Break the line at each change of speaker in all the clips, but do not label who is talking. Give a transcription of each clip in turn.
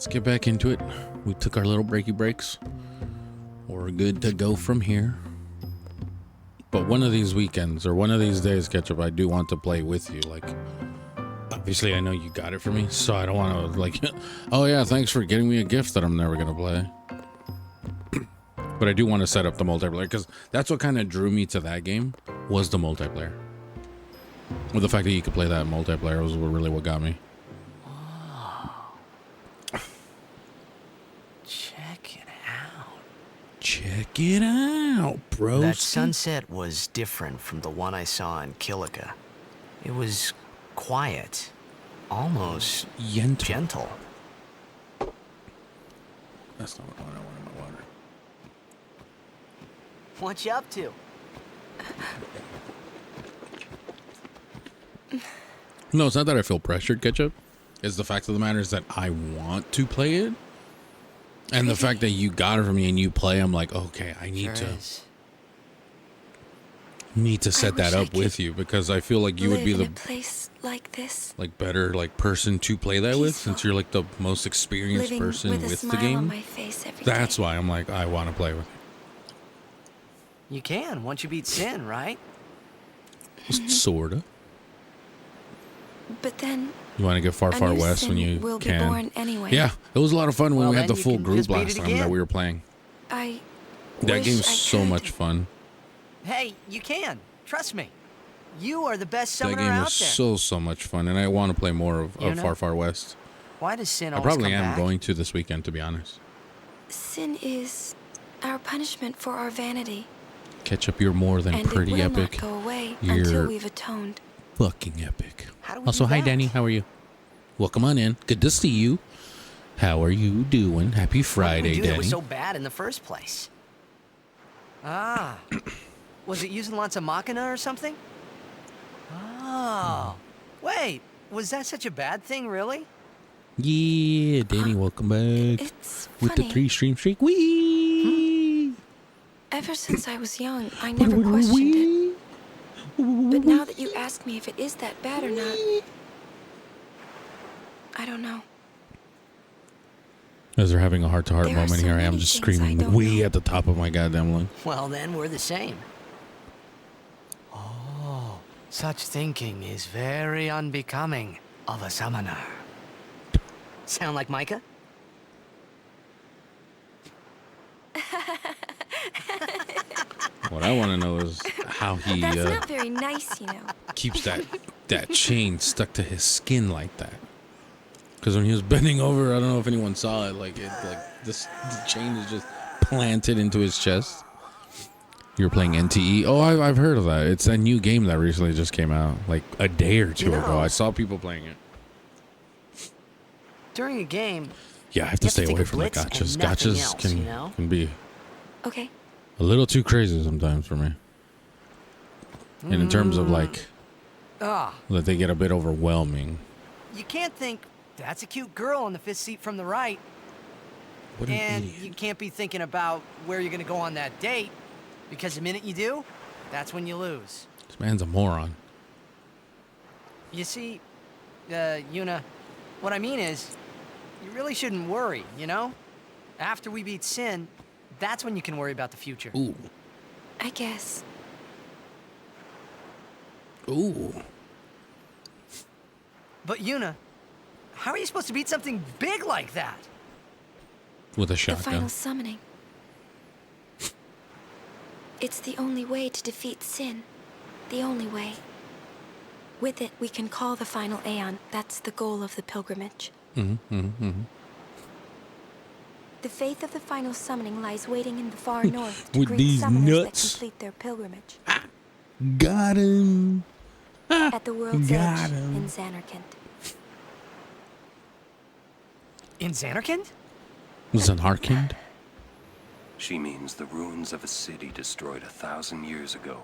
let's get back into it. We took our little breaky breaks. We're good to go from here. But one of these weekends or one of these days, Ketchup, I do want to play with you. Like, obviously, I know you got it for me, so I don't want to, like, oh yeah, thanks for getting me a gift that I'm never going to play. But I do want to set up the multiplayer, because that's what kind of drew me to that game, was the multiplayer. Well, the fact that you could play that multiplayer was really what got me.
Oh. Check it out.
Check it out, bro.
That sunset was different from the one I saw in Killiga. It was quiet, almost gentle.
That's not what I want in my water.
What you up to?
No, it's not that I feel pressured, Ketchup. It's the fact of the matter is that I want to play it. And the fact that you got it for me and you play, I'm like, okay, I need to set that up with you, because I feel like you would be the
place like this,
like better like person to play that with, since you're like the most experienced person with the game.
On my face every
That's
day.
why I'm like, I want to play with
You can, once you beat Sin, right?
you. Sorta.
But then
You want to get far west when you
will
can.
Be born anyway.
Yeah, it was a lot of fun when we had the full group
just beat
last
it
time that
again.
we were playing.
I
That
wish
game's
I
so
could.
much fun.
Hey, you can. Trust me. You are the best
That
summoner
game
out
is
there.
so much fun, and I want to play more of
You know?
Far West.
Why does Sin
I
always
probably
come
am
back?
going to this weekend, to be honest.
Sin is our punishment for our vanity,
Ketchup, you're more than
and
pretty
it will
epic.
not go away
You're
until we've atoned.
Fucking epic.
How do we
Also,
do
hi
that?
Danny, how are you? Welcome on in. Good to see you. How are you doing? Happy
What did we
Friday,
do that
Danny.
was so bad in the first place? Ah, was it using lots of Machina or something? Oh, wait, was that such a bad thing, really?
Yeah, Danny, welcome back.
It's
With
funny.
the 3-stream streak. Whee!
Ever since I was young, I never questioned it. But now that you ask me if it is that bad or not, I don't know.
As they're having a heart-to-heart
There are
moment
so
here, I am
many
just
things I
screaming
don't
way
know.
at the top of my goddamn lung.
Well, then we're the same. Oh, such thinking is very unbecoming of a summoner. Sound like Micah?
What I want to know is how he
That's not very nice, you know.
keeps that chain stuck to his skin like that. Because when he was bending over, I don't know if anyone saw it. Like the chain is just planted into his chest. You're playing NTE. Oh, I've heard of that. It's a new game that recently just came out, like a day or two ago. I saw people playing it.
During a game,
Yeah, I have to
You have to
stay
take
away
a
from the
blitz and
gotchas.
nothing
Gotchas
else,
can
you know?
can be
Okay.
a little too crazy sometimes for me. And in terms of like
ah,
that, they get a bit overwhelming.
you can't think, that's a cute girl in the fifth seat from the right.
What an
And
idiot.
you can't be thinking about where you're going to go on that date, because the minute you do, that's when you lose.
This man's a moron.
You see, Yuna, what I mean is, you really shouldn't worry, you know? After we beat Sin, that's when you can worry about the future.
Ooh.
I guess.
Ooh.
But Yuna, how are you supposed to beat something big like that?
With a
The
shotgun.
final summoning. It's the only way to defeat Sin. The only way. With it, we can call the final Aeon. That's the goal of the pilgrimage. The faith of the final summoning lies waiting in the far north to
With
greet
these
summoners
nuts.
that complete their pilgrimage.
Got him.
At the world's
Got
edge
him.
in Xanarkand.
In Xanarkand?
Zanarkand?
She means the ruins of a city destroyed 1,000 years ago.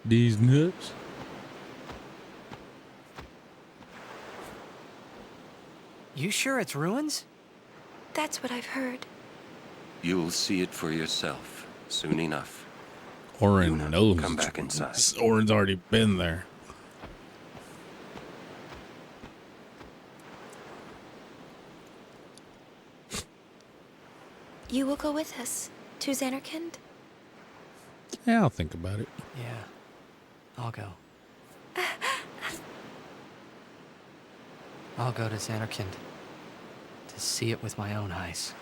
These nuts?
You sure it's ruins?
That's what I've heard.
You'll see it for yourself soon enough.
Orin
Yuna,
knows.
come back inside.
Orin's already been there.
You will go with us to Xanarkand?
Yeah, I'll think about it.
Yeah, I'll go. I'll go to Xanarkand to see it with my own eyes.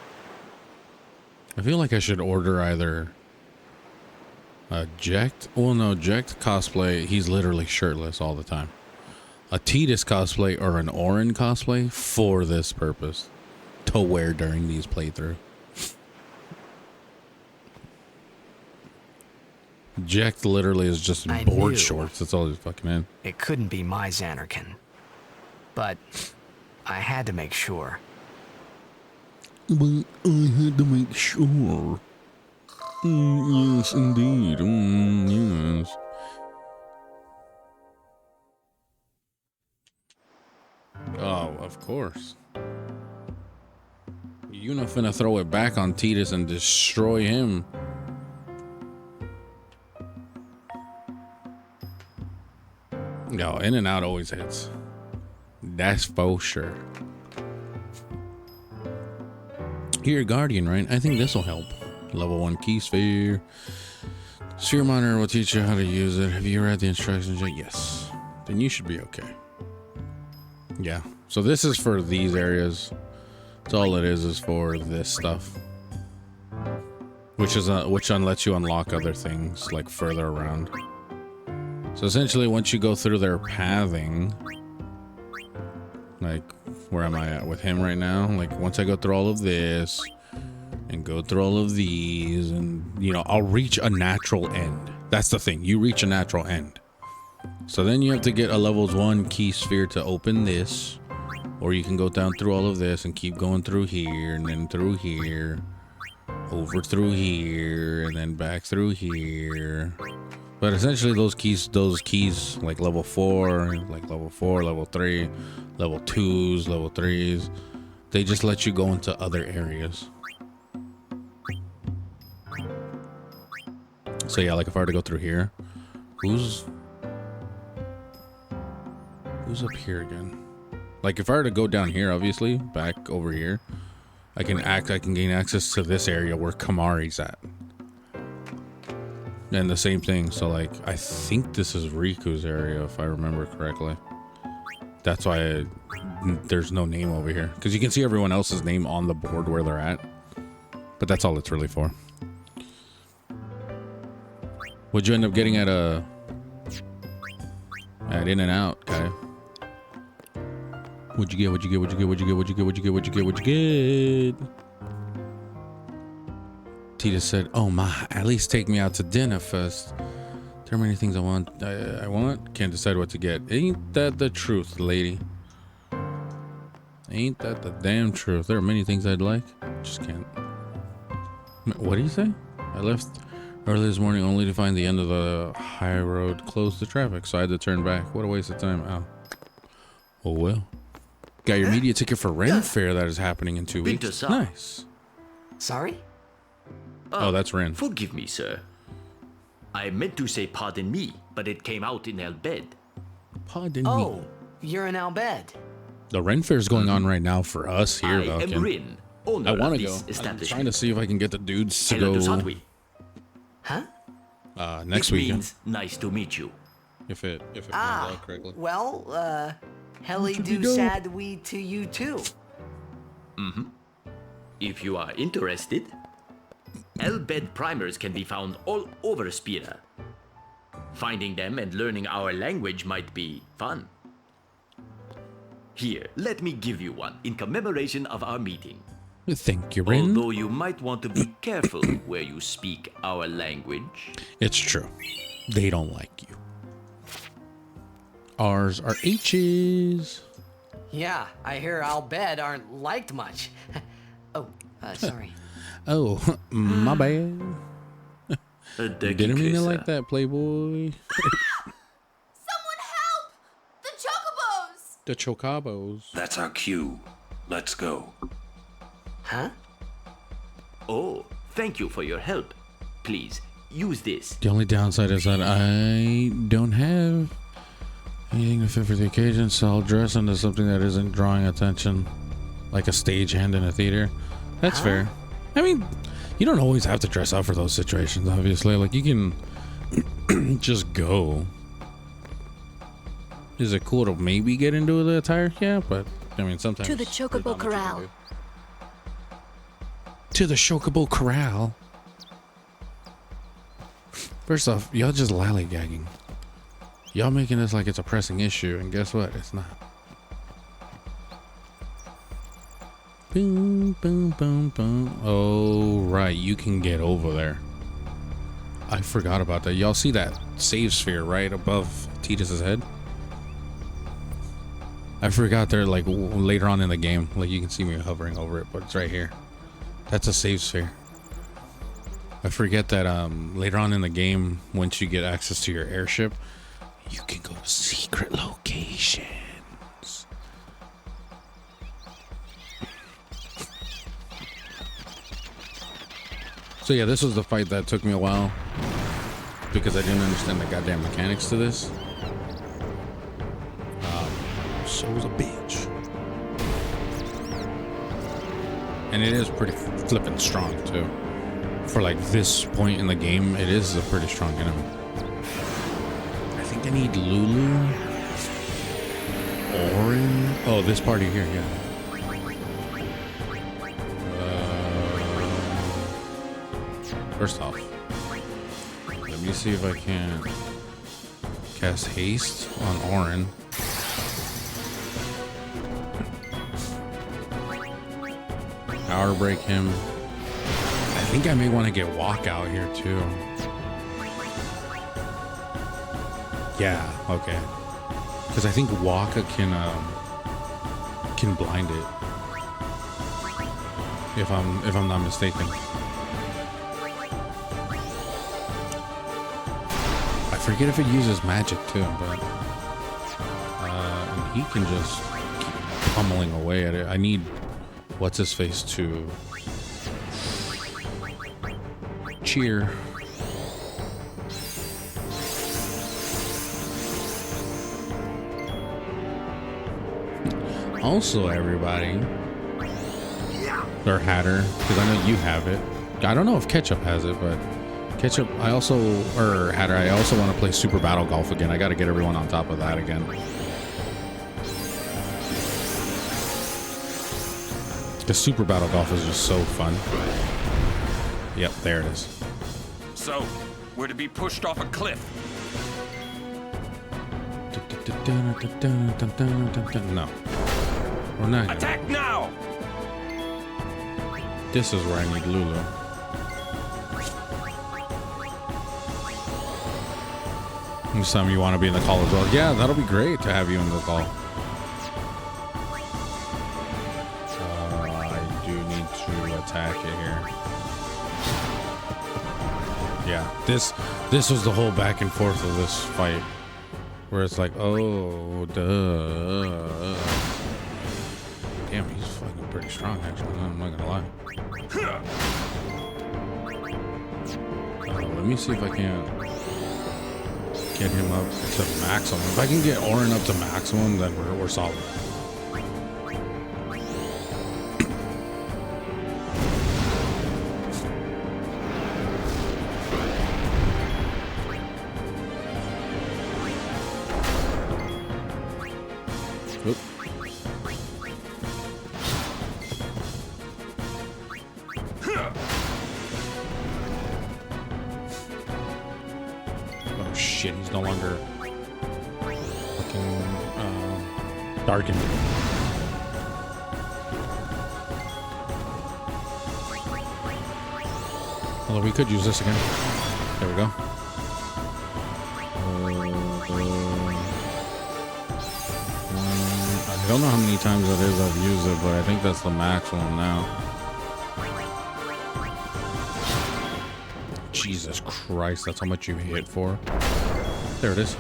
I feel like I should order either a Jekt. Well, no, Jekt cosplay. He's literally shirtless all the time. A Tidus cosplay or an Orin cosplay for this purpose to wear during these playthrough. Jekt literally is just
I
board
knew.
shorts. That's all he's fucking in.
It couldn't be my Xanarkand. But I had to make sure.
But I had to make sure. Yes, indeed. Yes. Oh, of course. Yuna finna throw it back on Tidus and destroy him. No, in and out always hits. That's for sure. Here, Guardian, right? I think this will help. Level 1 key sphere. Sphere monitor will teach you how to use it. Have you read the instructions yet? Yes. Then you should be okay. Yeah. So this is for these areas. That's all it is for this stuff. Which lets you unlock other things like further around. So essentially once you go through their pathing, like where am I at with him right now? Like once I go through all of this and go through all of these and you know, I'll reach a natural end. That's the thing. You reach a natural end. So then you have to get a levels 1 key sphere to open this, or you can go down through all of this and keep going through here and then through here, over through here and then back through here. But essentially those keys like level 4, level 3, level 2s, level 3s, they just let you go into other areas. So yeah, like if I were to go through here, who's up here again? Like if I were to go down here, obviously back over here, I can gain access to this area where Kamari's at. And the same thing, so like I think this is Riku's area if I remember correctly. That's why there's no name over here, because you can see everyone else's name on the board where they're at, but that's all it's really for. What'd you end up getting at In and Out, guy? What'd you get? Tita said, "Oh my, at least take me out to dinner first. There are many things I want. Can't decide what to get. Ain't that the truth, lady? Ain't that the damn truth? There are many things I'd like. Just can't." What do you say? I left early this morning only to find the end of the Highroad closed to traffic, so I had to turn back. What a waste of time. Oh well. Got your media ticket for Ren Fair that is happening in 2 weeks. Nice.
Sorry?
Oh, that's Ren.
Forgive me, sir. I meant to say pardon me, but it came out in Elbed.
Pardon me.
Oh, you're in Albed.
The Ren Fair is going on right now for us here,
I am
Valken.
Rin, owner
I want
of
to go.
this
I'm
establishment.
trying to see if I can get the dudes to
Hello to
go
Sadwi.
Huh?
next
It
weekend.
means nice to meet you.
If it pans out correctly.
Well, Helly do
dope.
sad we to you too.
If you are interested, Elbed primers can be found all over Spira. Finding them and learning our language might be fun. Here, let me give you one in commemoration of our meeting.
Thank you, Ren.
Although you might want to be careful where you speak our language.
It's true. They don't like you. Ours are H's.
Yeah, I hear Albed aren't liked much. Oh, sorry.
Oh, my bad. Didn't mean to like that, Playboy.
Someone help! The chocobos!
The Chocobos.
That's our cue. Let's go.
Huh?
Oh, thank you for your help. Please, use this.
The only downside is that I don't have anything to fit for the occasion, so I'll dress into something that isn't drawing attention, like a stagehand in a theater. That's fair. I mean, you don't always have to dress up for those situations, obviously. Like, you can just go. Is it cool to maybe get into the attire? Yeah, but, I mean, sometimes...
To the
there's
Chocobo
not much you can
Corral.
do. To the Chocobo Corral. First off, y'all just lollygagging. Y'all making this like it's a pressing issue, and guess what? It's not. Boom, boom, boom, boom. Oh, right. You can get over there. I forgot about that. Y'all see that save sphere right above Titus's head? I forgot there, like, later on in the game. Like, you can see me hovering over it, but it's right here. That's a save sphere. I forget that later on in the game, once you get access to your airship, you can go to secret locations. So yeah, this was the fight that took me a while because I didn't understand the goddamn mechanics to this. So was a bitch. And it is pretty flippin' strong too. For like this point in the game, it is a pretty strong enemy. I think I need Lulu. Orin. Oh, this party here, yeah. First off, let me see if I can cast haste on Orin. Power break him. I think I may want to get walk out here too. Yeah, okay. Because I think Waka can blind it. If I'm not mistaken. I forget if it uses magic too, but and he can just keep pummeling away at it. I need what's his face to cheer. Also, everybody, or Hatter, because I know you have it. I don't know if Ketchup has it, but Ketchup, I also want to play Super Battle Golf again. I got to get everyone on top of that again. Because Super Battle Golf is just so fun. Yep, there it is.
So, we're to be pushed off a cliff.
No. We're not.
Attack now!
This is where I need Lulu. Next time you want to be in the call as well. Yeah, that'll be great to have you in the call. I do need to attack it here. Yeah, this was the whole back and forth of this fight, where it's like, oh, duh. Damn, he's fucking pretty strong, actually. I'm not gonna lie. Let me see if I can get him up to maximum. If I can get Orin up to maximum, then we're solid. Oop. Oh shit, he's no longer fucking darkened. Although we could use this again. There we go. I don't know how many times that is I've used it, but I think that's the maximum now. Jesus Christ, that's how much you hit for. There it is.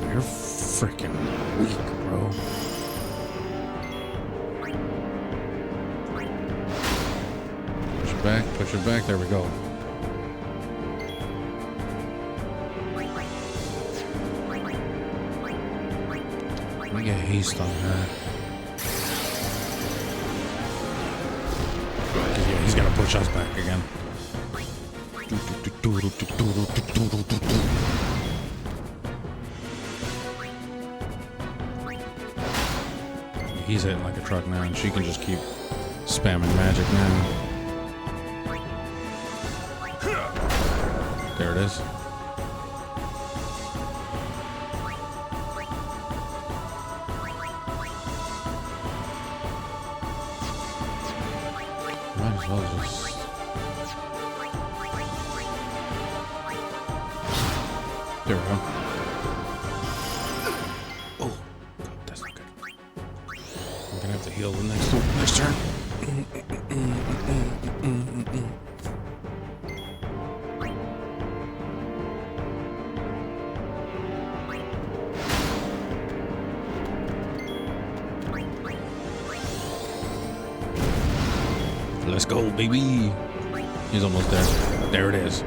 You're freaking weak, bro. Push it back, there we go. Let me get haste on her. push us back again. He's hitting like a truck now, and she can just keep spamming magic now. There it is. Might as well just... There we go. Oh, that's not good. I'm gonna have to heal the next turn. Let's go, baby. He's almost there. There it is.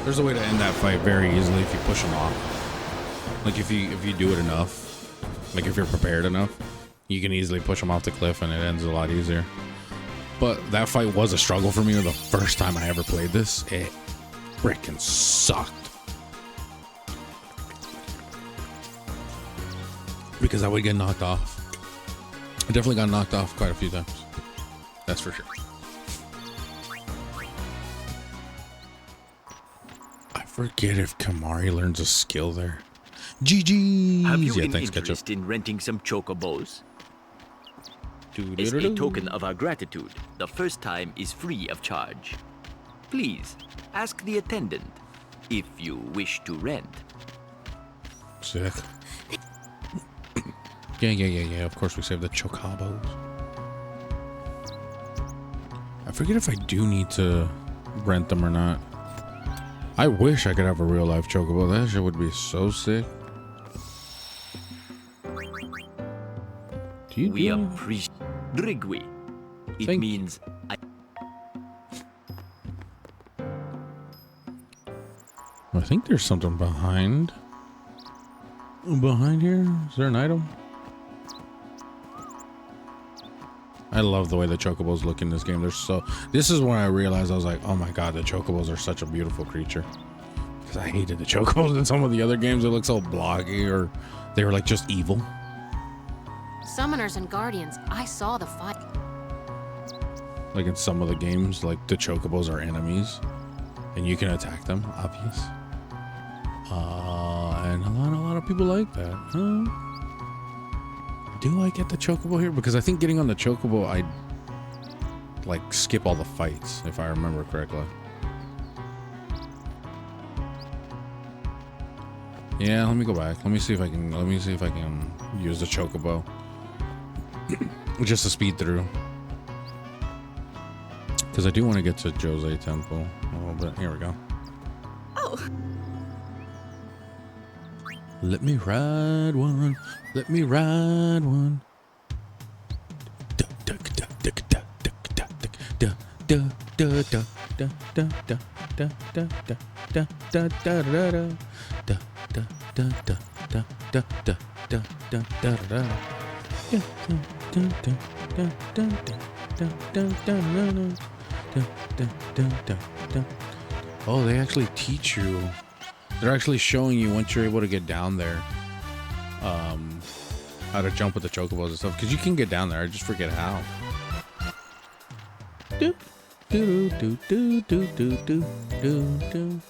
There's a way to end that fight very easily if you push him off. Like if you do it enough, like if you're prepared enough, you can easily push him off the cliff and it ends a lot easier. But that fight was a struggle for me the first time I ever played this. It freaking sucked. Because I would get knocked off. I definitely got knocked off quite a few times. That's for sure. I forget if Kamari learns a skill there. GG.
Have you
Yeah,
an
thanks,
interest
Ketchup.
in renting some chocobos? As a token of our gratitude, the first time is free of charge. Please, ask the attendant if you wish to rent.
Sick. Yeah. Of course we saved the chocobos. I forget if I do need to rent them or not. I wish I could have a real life chocobo. That shit would be so sick. Do you
We
do?
appreciate Drigwi. It
Thank-
means
I think there's something behind. Behind here? Is there an item? I love the way the chocobos look in this game. They're so... This is when I realized I was like, oh my god, the chocobos are such a beautiful creature. Because I hated the chocobos in some of the other games. They look so blocky, or they were like just evil.
Summoners and Guardians, I saw the fight.
Like in some of the games, like the chocobos are enemies. And you can attack them, obvious. And a lot of people like that. Do I get the chocobo here? Because I think getting on the chocobo, I like skip all the fights, if I remember correctly. Yeah, let me go back. Let me see if I can use the chocobo. Just to speed through. Because I do want to get to Jose Temple a little bit. Here we go.
Oh.
Let me ride one. Let me ride one. Oh, they actually teach you. They're actually showing you once you're able to get down there, how to jump with the chocobos and stuff. Because you can get down there, I just forget how. Do do do do do do do do do.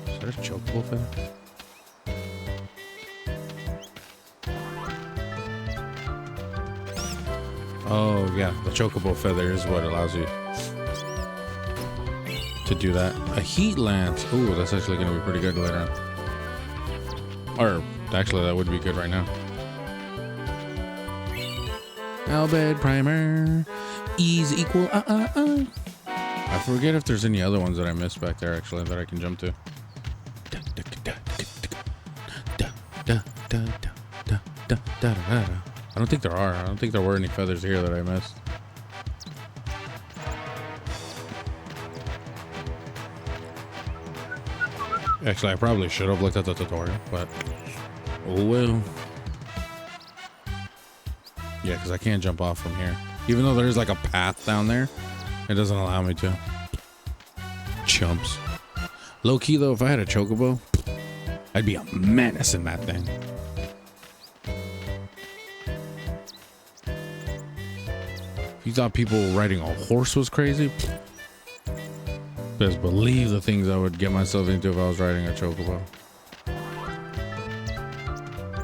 Is that a chocobo feather? Oh yeah, the chocobo feather is what allows you to do that. A heat lance. Ooh, that's actually going to be pretty good later on. Or actually, that would be good right now. Albed primer. E's equal. I forget if there's any other ones that I missed back there actually that I can jump to. I don't think there are. I don't think there were any feathers here that I missed. Actually, I probably should have looked at the tutorial, but oh well. Yeah, because I can't jump off from here. Even though there's like a path down there, it doesn't allow me to. Chumps. Low key though, if I had a chocobo, I'd be a menace in that thing. If you thought people riding a horse was crazy, best believe the things I would get myself into if I was riding a chocobo.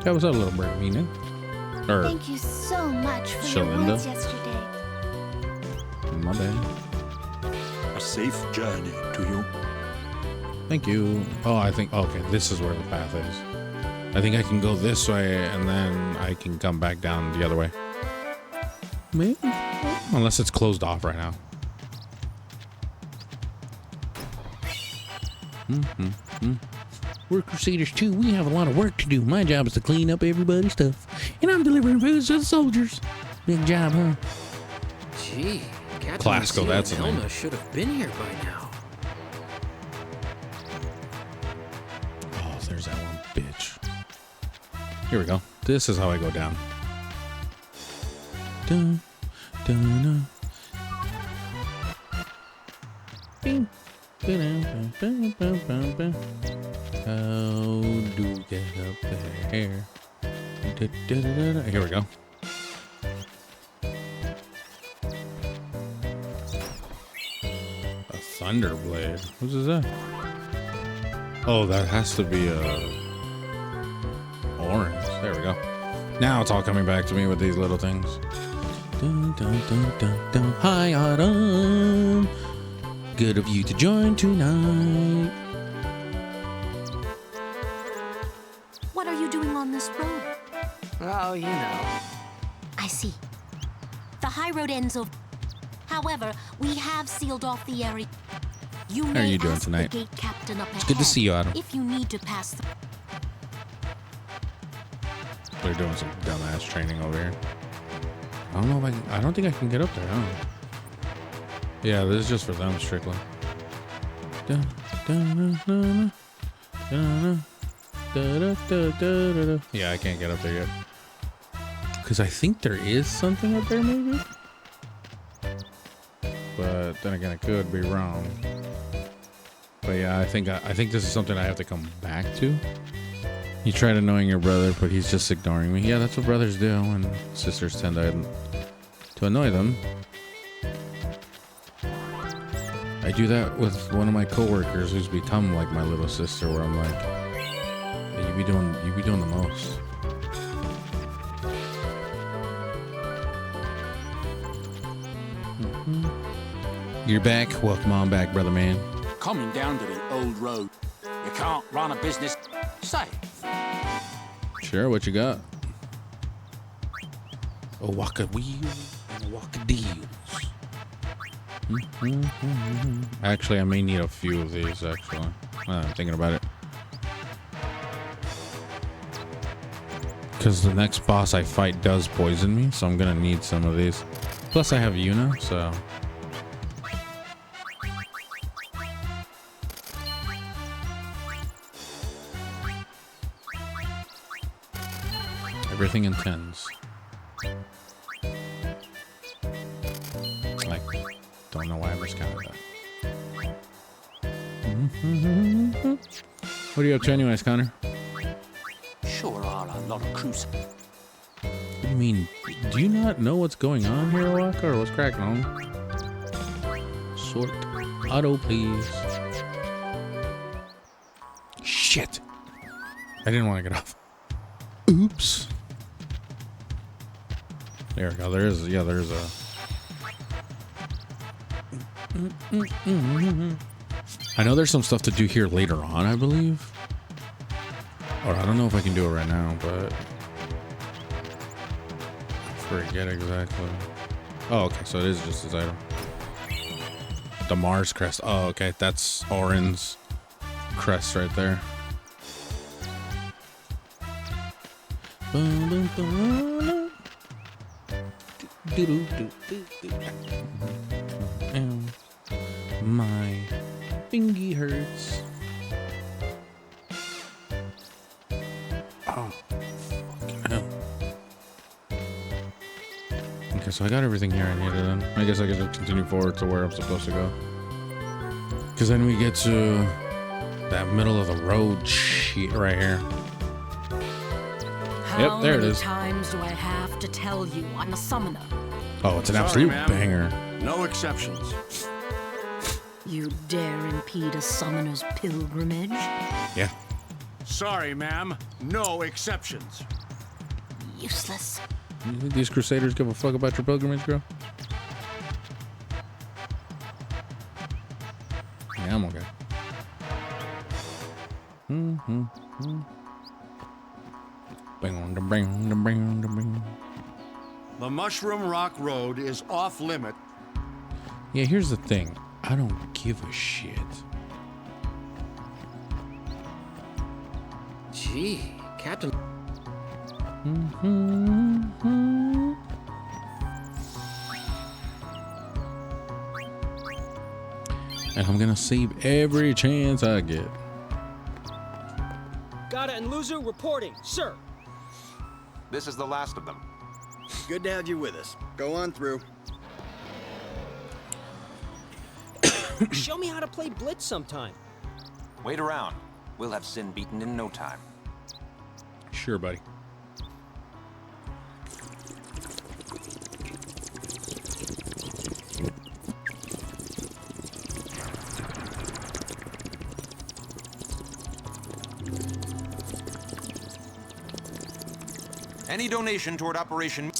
That was a little bird meaning.
Thank you so much for your
Shalinda.
words yesterday.
My bad.
A safe journey to you.
Thank you. Oh, I think, okay, this is where the path is. I think I can go this way and then I can come back down the other way. Maybe. Unless it's closed off right now. We're Crusaders too. We have a lot of work to do. My job is to clean up everybody's stuff. And I'm delivering food to the soldiers. Big job, huh?
Gee, Captain
Classical,
Lucille
that's
and
the name.
Helma should have been here by now.
Oh, there's that one bitch. Here we go. This is how I go down. Dun, dun, dun. Bing. Dun, dun, dun, dun, dun, dun. How do we get up there? Da, da, da, da, da. Here we go. A thunder blade. What is that? Oh, that has to be a orange. There we go. Now it's all coming back to me with these little things. Dun, dun, dun, dun, dun. Hi, Autumn. Good of you to join tonight.
What are you doing on this road?
Oh, you know.
I see. The Highroad ends over. However, we have sealed off the area. You
How are
may
you doing
ask
tonight?
the gate captain up
It's good to see you, Autumn.
if you need to pass through.
They're doing some dumbass training over here. I don't know if I can, I don't think I can get up there, huh? Yeah, this is just for them strictly. Dun, dun, dun, dun, dun, dun, dun, dun, dun, dun, dun. Yeah, I can't get up there yet. Because I think there is something up there, maybe? But then again, I could be wrong. But yeah, I think this is something I have to come back to. You tried annoying your brother, but he's just ignoring me. Yeah, that's what brothers do, and sisters tend to annoy them. I do that with one of my coworkers who's become like my little sister, where I'm like, hey, you be doing the most. You're back. Welcome on back, brother man.
Coming down to the old road. You can't run a business safe.
Sure, what you got? A walk of wheels and a walk of deals. Actually, I may need a few of these, actually. I'm thinking about it. Because the next boss I fight does poison me, so I'm going to need some of these. Plus, I have Yuna, so... Everything in tens. Like, don't know why I miscounted that. What are you up to anyways, Connor?
Sure are a lot of crews.
What do you mean? Do you not know what's going on here, Owaka, or what's cracking on? Sort. Auto, please. Shit. I didn't want to get off. Oops. There we go. There's a... I know there's some stuff to do here later on, I believe. Or I don't know if I can do it right now, but... I forget exactly. Oh, okay. So it is just this item. The Mars crest. Oh, okay. That's Orin's crest right there. My fingy hurts. Okay, so I got everything here I needed then. I guess I gotta continue forward to where I'm supposed to go. Because then we get to that middle of the road shit right here. Yep, there it is.
How many times do I have to tell you I'm a summoner?
Oh, it's an
Sorry,
absolute
ma'am.
banger.
No exceptions.
You dare impede a summoner's pilgrimage?
Yeah.
Sorry, ma'am. No exceptions.
Useless.
You think these crusaders give a fuck about your pilgrimage, girl? Yeah, I'm okay.
The Mushroom Rock Road is off limit.
Yeah, here's the thing. I don't give a shit.
Gee, Captain.
And I'm gonna save every chance I get.
Gata and Luzu reporting, sir.
This is the last of them.
Good to have you with us. Go on through.
Show me how to play Blitz sometime.
Wait around. We'll have Sin beaten in no time.
Sure, buddy.
Any donation toward Operation...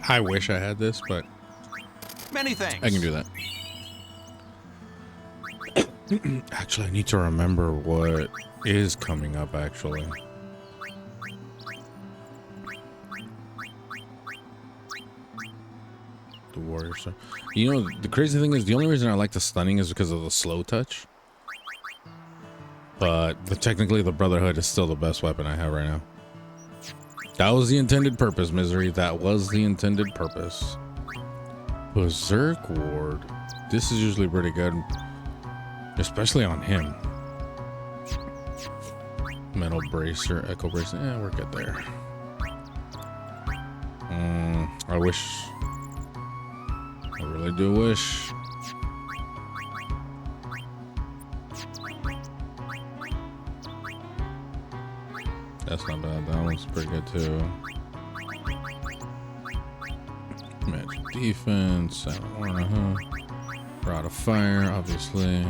I wish I had this, but...
Many thanks.
I can do that. Actually, I need to remember what is coming up, actually. The warrior star. You know, the crazy thing is, the only reason I like the stunning is because of the slow touch. But technically, the Brotherhood is still the best weapon I have right now. That was the intended purpose, Misery. That was the intended purpose. Berserk Ward. This is usually pretty good. Especially on him. Metal Bracer, Echo Bracer. Yeah, we're good there. I wish. I really do wish. That's not bad. That one's pretty good too. Magic defense. Rod of fire, obviously.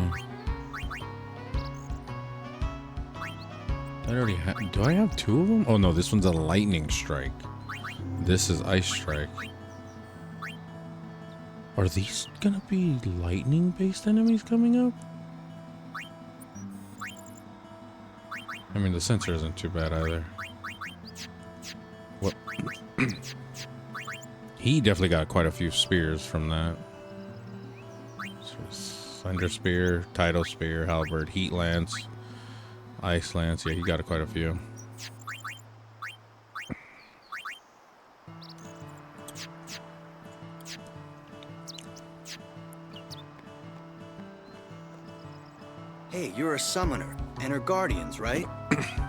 I already have. Do I have two of them? Oh no, this one's a lightning strike. This is ice strike. Are these gonna be lightning based enemies coming up? I mean, the sensor isn't too bad either. What? He definitely got quite a few spears from that. Thunder Spear, Tidal Spear, Halberd, Heat Lance, Ice Lance. Yeah, he got quite a few.
Hey, you're a summoner, and her guardians, right?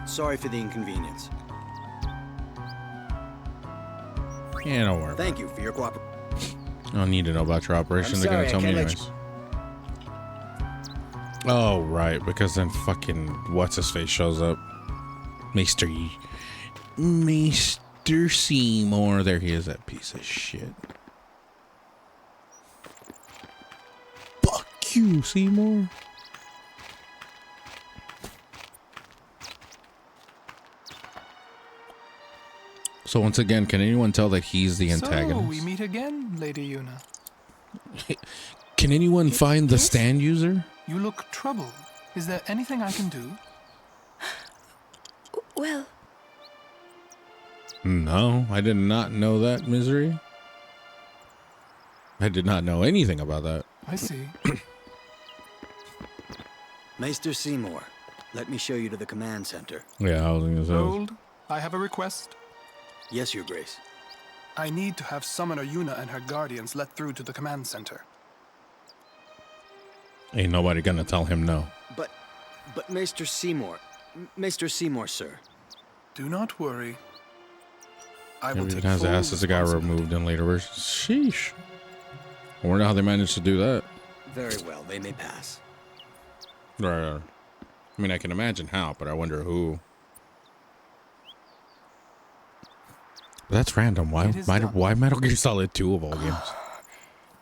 Sorry for the inconvenience.
Yeah, don't worry.
Thank you for your cooperation.
I don't need to know about your operation. They're gonna tell me anyways. Oh, right, because then fucking what's-his-face shows up. Mr. Seymour. There he is, that piece of shit. Fuck you, Seymour. So once again, can anyone tell that he's the antagonist?
So we meet again, Lady Yuna.
Can anyone find the stand user?
You look troubled. Is there anything I can do?
Well...
No, I did not know that, Misery. I did not know anything about that.
I see.
Maester Seymour, let me show you to the command center.
Yeah, I was gonna say.
Hold. I have a request.
Yes, Your Grace.
I need to have Summoner Yuna and her guardians let through to the command center.
Ain't nobody gonna tell him no.
But Maester Seymour, sir.
Do not worry. I will
Maybe
take
it has
full
asses that got removed in later versions. Sheesh. I wonder how they managed to do that.
Very well, they may pass.
Right. I mean, I can imagine how, but I wonder who. That's random. Why Metal Gear Solid 2 of all games?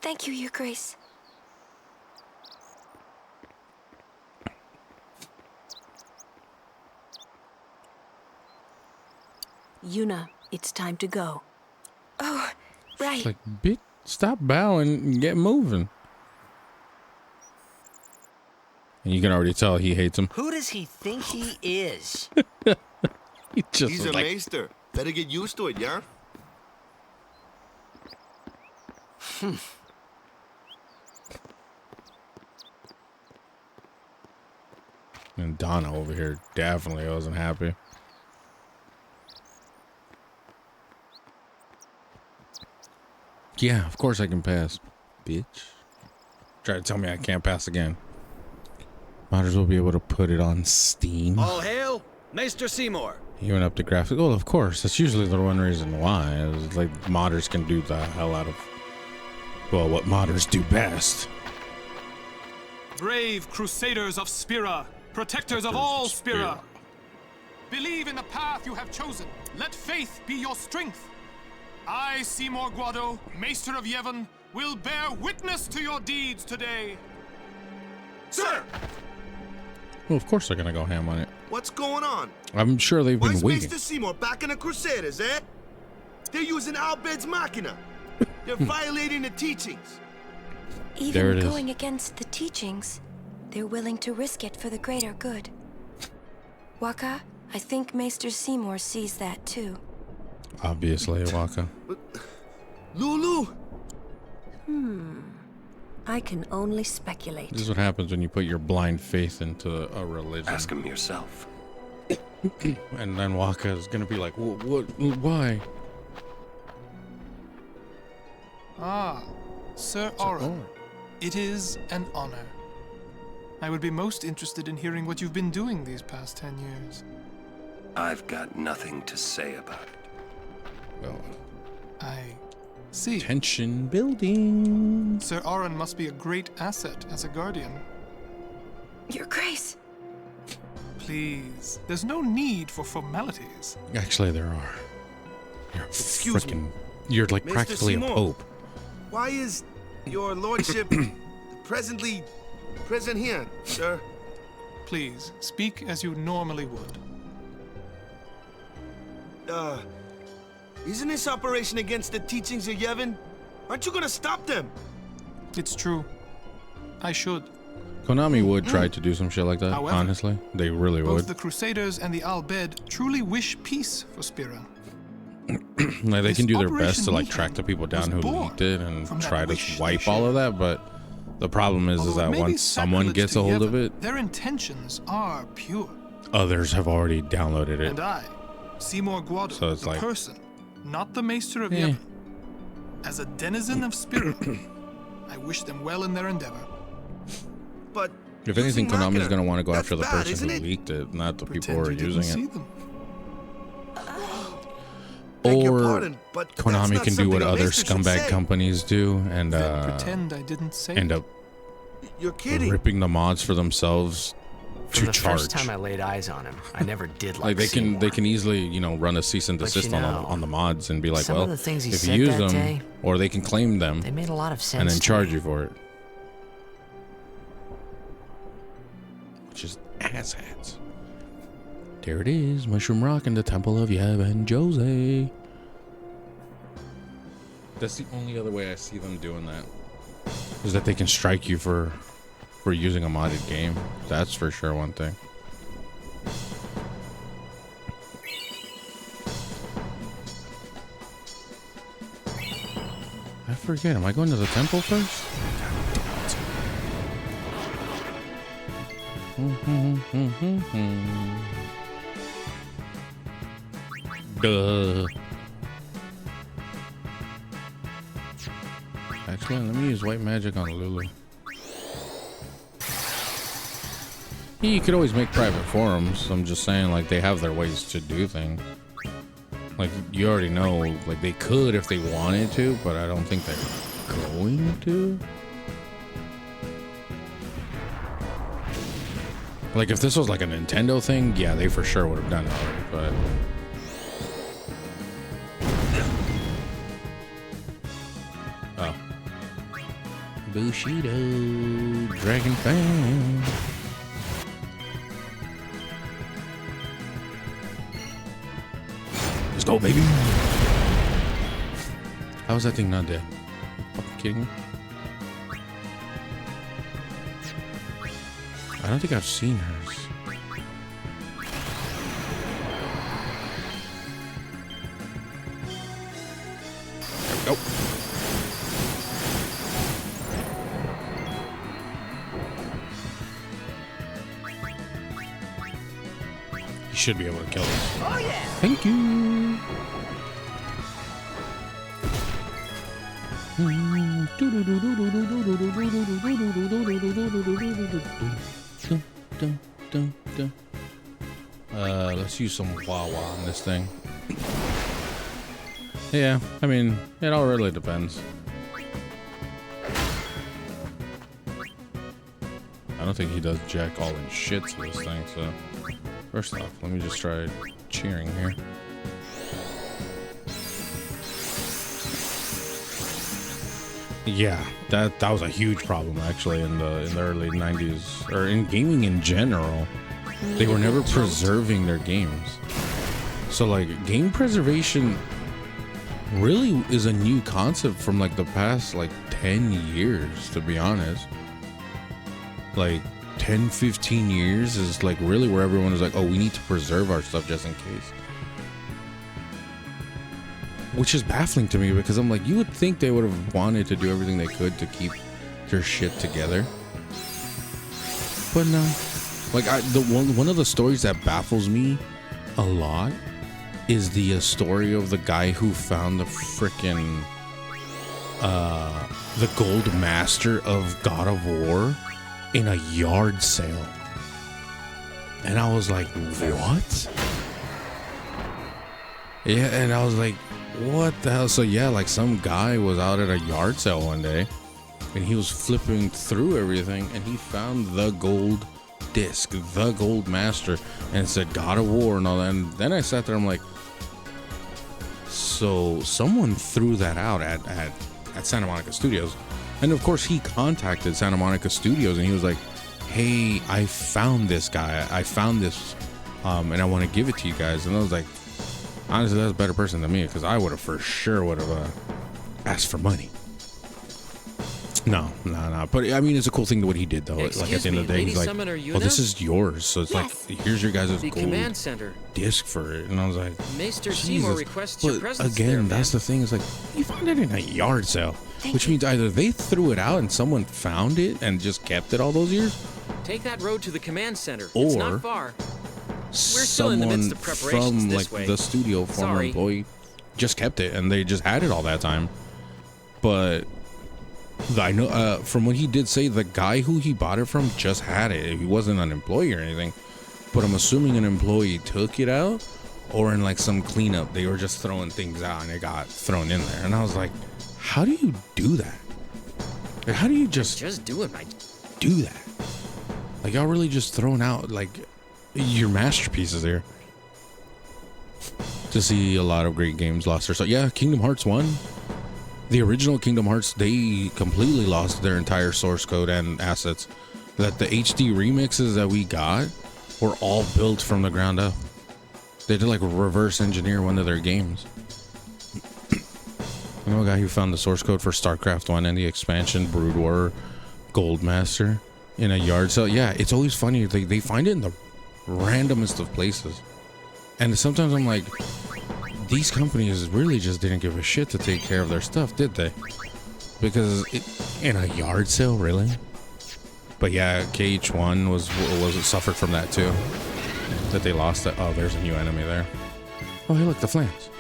Thank you, Your Grace.
Yuna, it's time to go.
Oh, right.
It's like, bitch, stop bowing and get moving. And you can already tell he hates him.
Who does he think he is?
He's a maester. Better get used to it, yeah?
And Donna over here definitely wasn't happy. Yeah, of course I can pass, bitch. Try to tell me I can't pass again. Might as well be able to put it on Steam.
All hail, Maester Seymour.
Even up to graphics. Well, of course. That's usually the one reason why. It's like modders can do the hell out of, well, what modders do best.
Brave crusaders of Spira, protectors of all Spira. Believe in the path you have chosen. Let faith be your strength. I, Seymour Guado, Maester of Yevon, will bear witness to your deeds today.
Sir!
Well, of course they're going to go ham on it.
What's going on?
I'm sure they've been
Why's
waiting.
Maester Seymour backing the Crusaders, eh? They're using Albed's Machina. They're violating the teachings.
Even going against the teachings, they're willing to risk it for the greater good. Waka, I think Maester Seymour sees that too.
Obviously, Waka.
Lulu!
I can only speculate.
This is what happens when you put your blind faith into a religion.
Ask him yourself.
And then Waka is going to be like, what, why?
Ah, Sir Oren. It is an honor. I would be most interested in hearing what you've been doing these past 10 years.
I've got nothing to say about it.
Well,
I see.
Tension building.
Sir Oren must be a great asset as a guardian.
Your Grace.
Please, there's no need for formalities.
Actually, there are. You're
Excuse me.
You're like
Mr.
practically
Seymour.
a pope.
Why is your lordship presently present here, sir?
Please, speak as you normally would.
Isn't this operation against the teachings of Yevon? Aren't you gonna stop them?
It's true. I should.
Konami would try to do some shit like that,
However,
honestly. They really
Both
would.
the Crusaders and the Albed truly wish peace for Spira.
Like, they can do their best to like
Operation
track the people down who
born
leaked it and
from that
try to
wish
wipe
they
all of that, but the problem is
Although it
that
may be
once someone
sacrilege
gets
to
a hold
Yevon,
of it,
their intentions are pure.
others have already downloaded it.
And I, Seymour Guado,
So it's
the
like-
person, not the Maester of
Eh.
Yevon, as a denizen of Spira, I wish them well in their endeavor.
But
If anything,
using
Konami's
Machina,
going to want to go
that's
after the
bad,
person
isn't
who
it?
leaked it, not the people
Pretend
who are
you didn't
using
see
it.
them.
Beg your
Or
pardon, but that's
Konami
not
can do what
something a
other
maester should
scumbag
say.
companies do and
Pretend I didn't say
end
it.
up
You're kidding.
ripping the mods for themselves
From
to
the
charge.
first time I laid eyes on him, I never did
Like they
Seymour.
can easily, you know, run a cease and
But
desist
you
on
know,
on the mods and be like,
some
well,
of the things he
if you
said
use
that
them,
day,
or they can claim them
They made a lot of sense.
and then
to
charge
me.
you for it, which is asshats. There it is, Mushroom Rock in the Temple of Yevon Jose. That's the only other way I see them doing that, is that they can strike you for using a modded game. That's for sure one thing. I forget, am I going to the temple first? Duh. Actually, let me use white magic on Lulu. Yeah, you could always make private forums. I'm just saying, like, they have their ways to do things. Like, you already know, like, they could if they wanted to, but I don't think they're going to. Like, if this was like a Nintendo thing, yeah, they for sure would have done it already, but... Oh. Bushido, Dragon Fan. Let's go, baby. How is that thing not dead? Fucking kidding me? I don't think I've seen hers. There we go. You should be able to kill this.
Oh yeah.
Thank you. Let's use some Wawa on this thing. Yeah, I mean, it all really depends. I don't think he does jack all in shit to this thing, so... First off, let me just try cheering here. Yeah, that was a huge problem actually in the early 90s, or in gaming in general. They were never preserving their games. So like game preservation really is a new concept from like the past like 10 years, to be honest. Like 10, 15 years is like really where everyone is like, oh, we need to preserve our stuff just in case. Which is baffling to me because I'm like, you would think they would have wanted to do everything they could to keep their shit together. But no. Like one of the stories that baffles me a lot is the story of the guy who found the frickin' the gold master of God of War in a yard sale. And I was like, what? Yeah, and I was like, what the hell? So yeah, like some guy was out at a yard sale one day and he was flipping through everything and he found the gold disc, the gold master, and it said God of War and all that. And then I sat there, I'm like, so someone threw that out at Santa Monica Studios. And of course he contacted Santa Monica Studios and he was like, hey, I found this guy, I found this and I want to give it to you guys. And I was like, honestly, that's a better person than me, because I would have for sure asked for money. No. But I mean, it's a cool thing what he did, though. Like at the end of the day, he's like, "Well, this is yours, so it's like, here's your guys' gold
command center
disc for it." And I was like,
Maester Seymour requests your presence.
Again, that's the thing. Is like, you found it in a yard sale, which means either they threw it out and someone found it and just kept it all those years.
Take that road to the command center.
Or
it's not far. We're still in the midst of preparations
from
this
like
way.
the studio, former employee, just kept it and they just had it all that time. But I know from what he did say, the guy who he bought it from just had it. He wasn't an employee or anything, but I'm assuming an employee took it out, or in like some cleanup they were just throwing things out and it got thrown in there. And I was like, how do you do that? Like, how do you just
do it?
Do that? Like, y'all really just throwing out like your masterpieces there. To see a lot of great games lost. So yeah, Kingdom Hearts 1, the original Kingdom Hearts, they completely lost their entire source code and assets. That the HD remixes that we got were all built from the ground up. They did like reverse engineer one of their games. I know a guy who found the source code for StarCraft 1 and the expansion Brood War Goldmaster in a yard sale. Yeah, it's always funny. They find it in the randomest of places. And sometimes I'm like, these companies really just didn't give a shit to take care of their stuff, did they? Because in a yard sale, really? But yeah, KH1 was suffered from that too. That they lost that. Oh, there's a new enemy there. Oh, hey, look, the flames.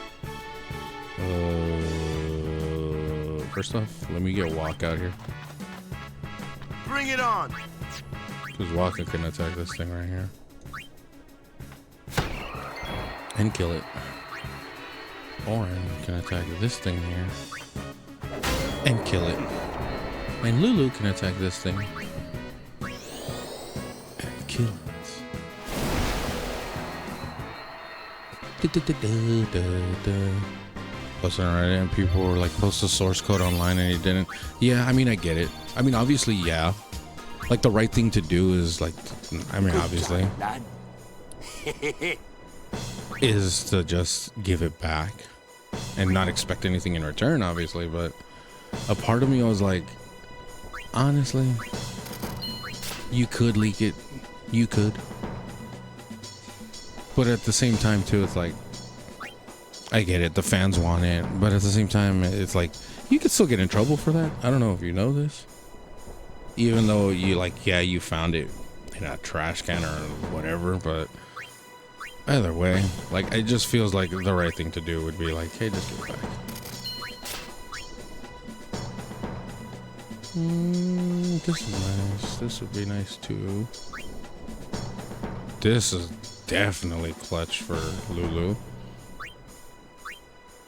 First off, let me get Walk out here.
Bring it on.
Because Waka can attack this thing right here. And kill it. Orin can attack this thing here and kill it. And Lulu can attack this thing and kill it. Posting on Reddit and people were like, post the source code online and he didn't. Yeah, I mean, I get it. I mean, obviously, yeah. Like, the right thing to do is like, I mean, obviously, is to just give it back and not expect anything in return, obviously. But a part of me was like, honestly, you could leak it. You could. But at the same time, too, it's like, I get it. The fans want it. But at the same time, it's like, you could still get in trouble for that. I don't know if you know this. Even though you, like, yeah, you found it in a trash can or whatever. But either way, like, it just feels like the right thing to do would be like, hey, just give it back. This is nice. This would be nice, too. This is definitely clutch for Lulu.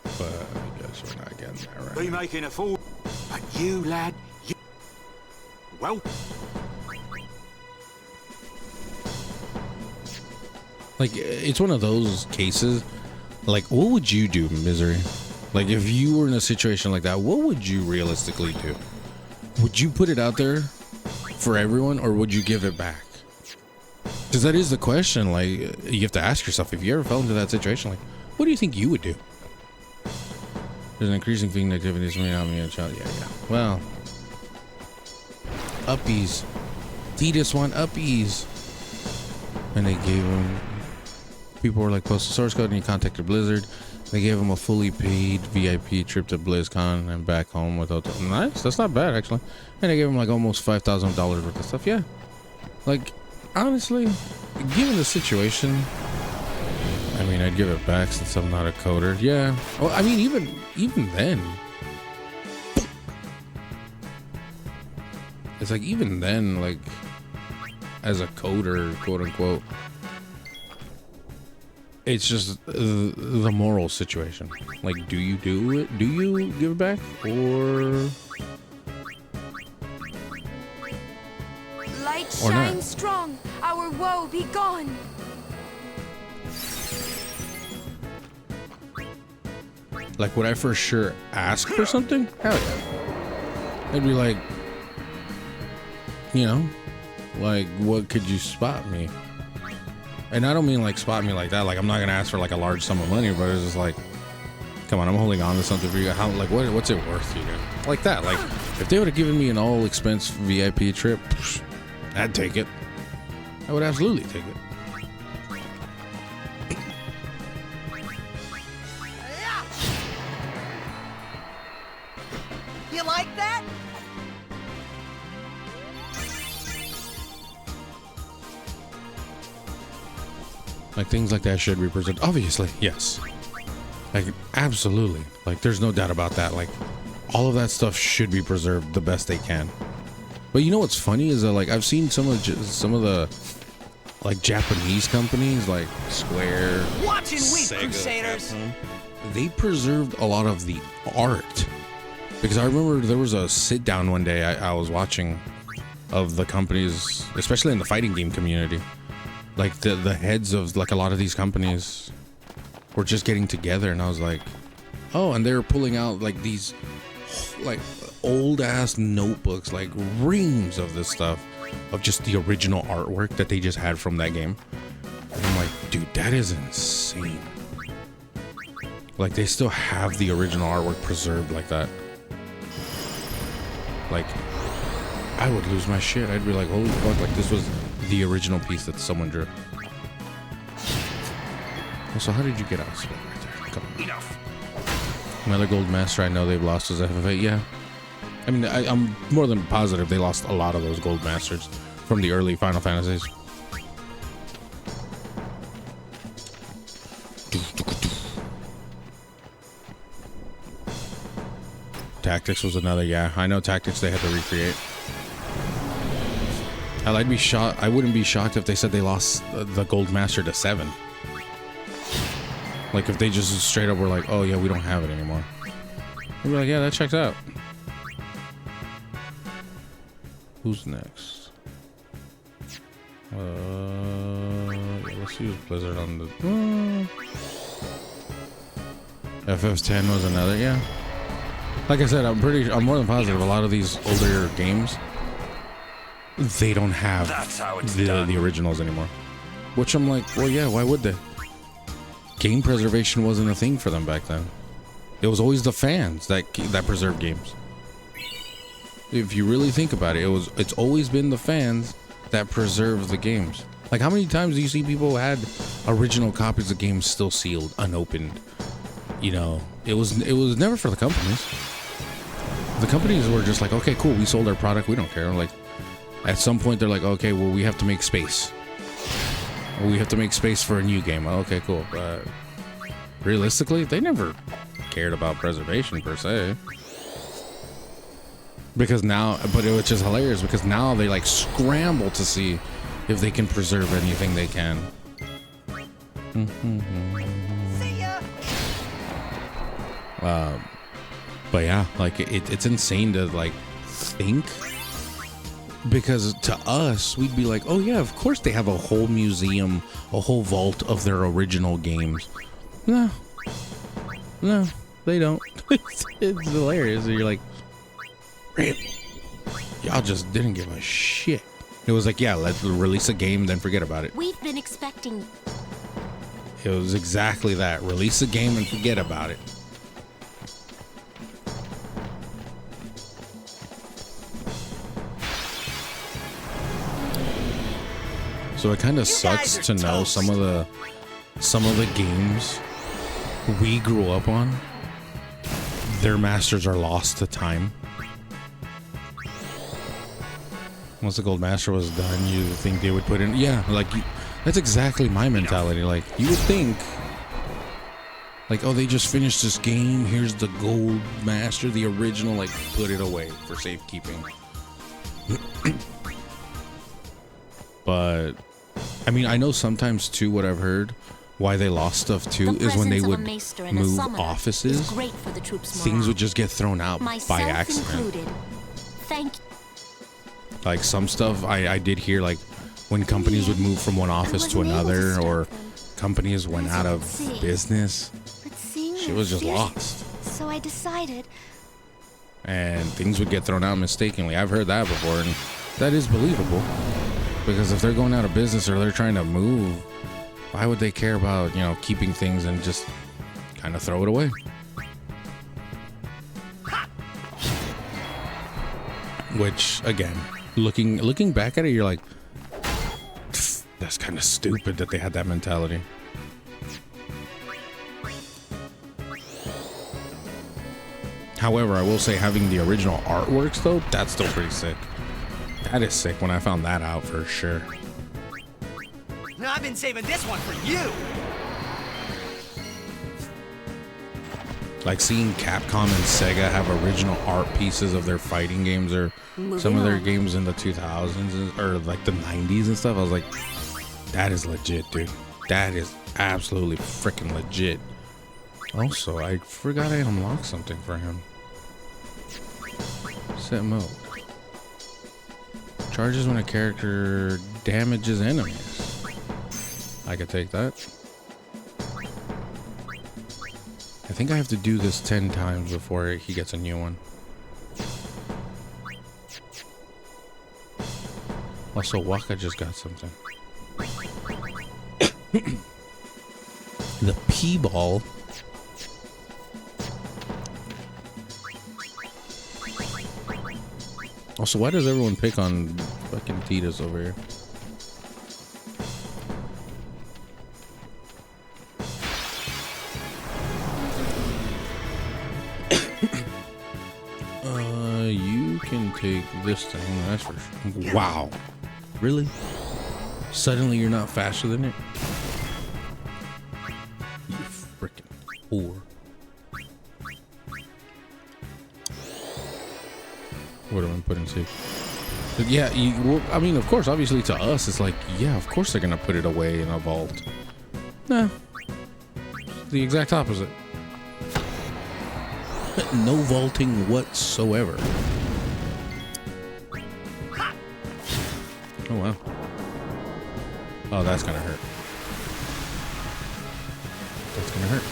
But I guess we're not getting that right.
Be making a fool. But you, lad, you... Well...
Like, it's one of those cases, like, what would you do, Misery? Like, if you were in a situation like that, what would you realistically do? Would you put it out there for everyone, or would you give it back? Because that is the question. Like, you have to ask yourself, if you ever fell into that situation, like, what do you think you would do? There's an increasing feeling activities may not be a child. Yeah. Well, uppies. Titus want uppies. And they gave him, people were like, post the source code and you contacted Blizzard. They gave him a fully paid VIP trip to BlizzCon and back home with hotel. Nice. That's not bad, actually. And they gave him like almost $5,000 worth of stuff. Yeah. Like, honestly, given the situation, I mean, I'd give it back since I'm not a coder. Yeah. Well, I mean, even then, it's like, even then, like, as a coder, quote unquote, it's just the moral situation. Like, do you do it? Do you give it back? Or
light shine strong, our woe be gone.
Like, would I for sure ask for something? Hell yeah. I'd be like, you know, like, what could you spot me? And I don't mean like spot me like that. Like, I'm not gonna ask for like a large sum of money, but it's just like, come on, I'm holding on to something for you. How, like, what's it worth to you? Like that. Like, if they would have given me an all expense VIP trip, I'd take it. I would absolutely take it.
You like that?
Like, things like that should be preserved. Obviously, yes. Like, absolutely. Like, there's no doubt about that. Like, all of that stuff should be preserved the best they can. But you know what's funny is that, like, I've seen some of the like Japanese companies like Square,
Watching Weep,
Sega,
Crusaders.
Capcom, they preserved a lot of the art. Because I remember there was a sit down one day I was watching of the companies, especially in the fighting game community. Like, the heads of like a lot of these companies were just getting together, and I was like, oh, and they were pulling out like these like old ass notebooks, like reams of this stuff, of just the original artwork that they just had from that game. And I'm like, dude, that is insane. Like, they still have the original artwork preserved like that. Like, I would lose my shit. I'd be like, holy fuck, like, this was the original piece that someone drew. So how did you get out of split right there? Come on. Enough. Another gold master I know they've lost is FF8. Yeah. I mean, I'm more than positive they lost a lot of those gold masters from the early Final Fantasies. Tactics was another, yeah. I know Tactics they had to recreate. Hell, I'd be shocked. I wouldn't be shocked if they said they lost the gold master to 7. Like if they just straight up were like, oh yeah, we don't have it anymore. They'd be like, yeah, that checks out. Who's next? Yeah, let's use Blizzard on the... FF10 was another, yeah. Like I said, I'm more than positive a lot of these older games, they don't have the originals anymore. Which I'm like, well, yeah, why would they? Game preservation wasn't a thing for them back then. It was always the fans that preserved games. If you really think about it, it's always been the fans that preserve the games. Like, how many times do you see people had original copies of games still sealed, unopened? You know, it was never for the companies. The companies were just like, okay, cool, we sold our product, we don't care. Like, at some point they're like, okay, well, we have to make space. We have to make space for a new game. Okay, cool. But realistically, they never cared about preservation per se. Because now, but it was just hilarious because now they like scramble to see if they can preserve anything they can.
See ya.
But yeah, like it's insane to like think, because to us we'd be like, oh yeah, of course they have a whole museum, a whole vault of their original games. No, they don't. It's hilarious. You're like, really? Y'all just didn't give a shit. It was like, yeah, let's release a game, then forget about it.
We've been expecting.
It was exactly that. Release a game and forget about it. So it kind of sucks to know some of the games we grew up on, their masters are lost to time. Once the gold master was done, you think they would put in, yeah, like that's exactly my mentality. Like you would think, like, oh, they just finished this game, here's the gold master, the original, like put it away for safekeeping. But I mean, I know sometimes too, what I've heard, why they lost stuff too is when they would move offices, things would just get thrown out by accident.
Thank you.
Like some stuff I did hear, like when companies would move from one office to another, or companies went out of business, shit was just lost.
So I decided.
And things would get thrown out mistakenly. I've heard that before, and that is believable. Because if they're going out of business or they're trying to move, why would they care about, you know, keeping things and just kind of throw it away? Which, again, looking back at it, you're like, that's kind of stupid that they had that mentality. However, I will say having the original artworks, though, that's still pretty sick. That is sick when I found that out for sure.
No, I've been saving this one for you.
Like seeing Capcom and Sega have original art pieces of their fighting games or some of their games in the 2000s or like the 90s and stuff. I was like, that is legit, dude. That is absolutely freaking legit. Also, I forgot I unlocked something for him. Set mode. Charges when a character damages enemies. I could take that. I think I have to do this 10 times before he gets a new one. Also, Waka just got something. The P-ball. Also, why does everyone pick on fucking Titus over here? You can take this thing, that's for sure. Wow. Really? Suddenly you're not faster than it? You freaking whore. What am I putting safe? But yeah, well, I mean, of course, obviously to us, it's like, yeah, of course they're gonna put it away in a vault. Nah. the exact opposite. No vaulting whatsoever. Oh, wow. Oh, that's gonna hurt. That's gonna hurt.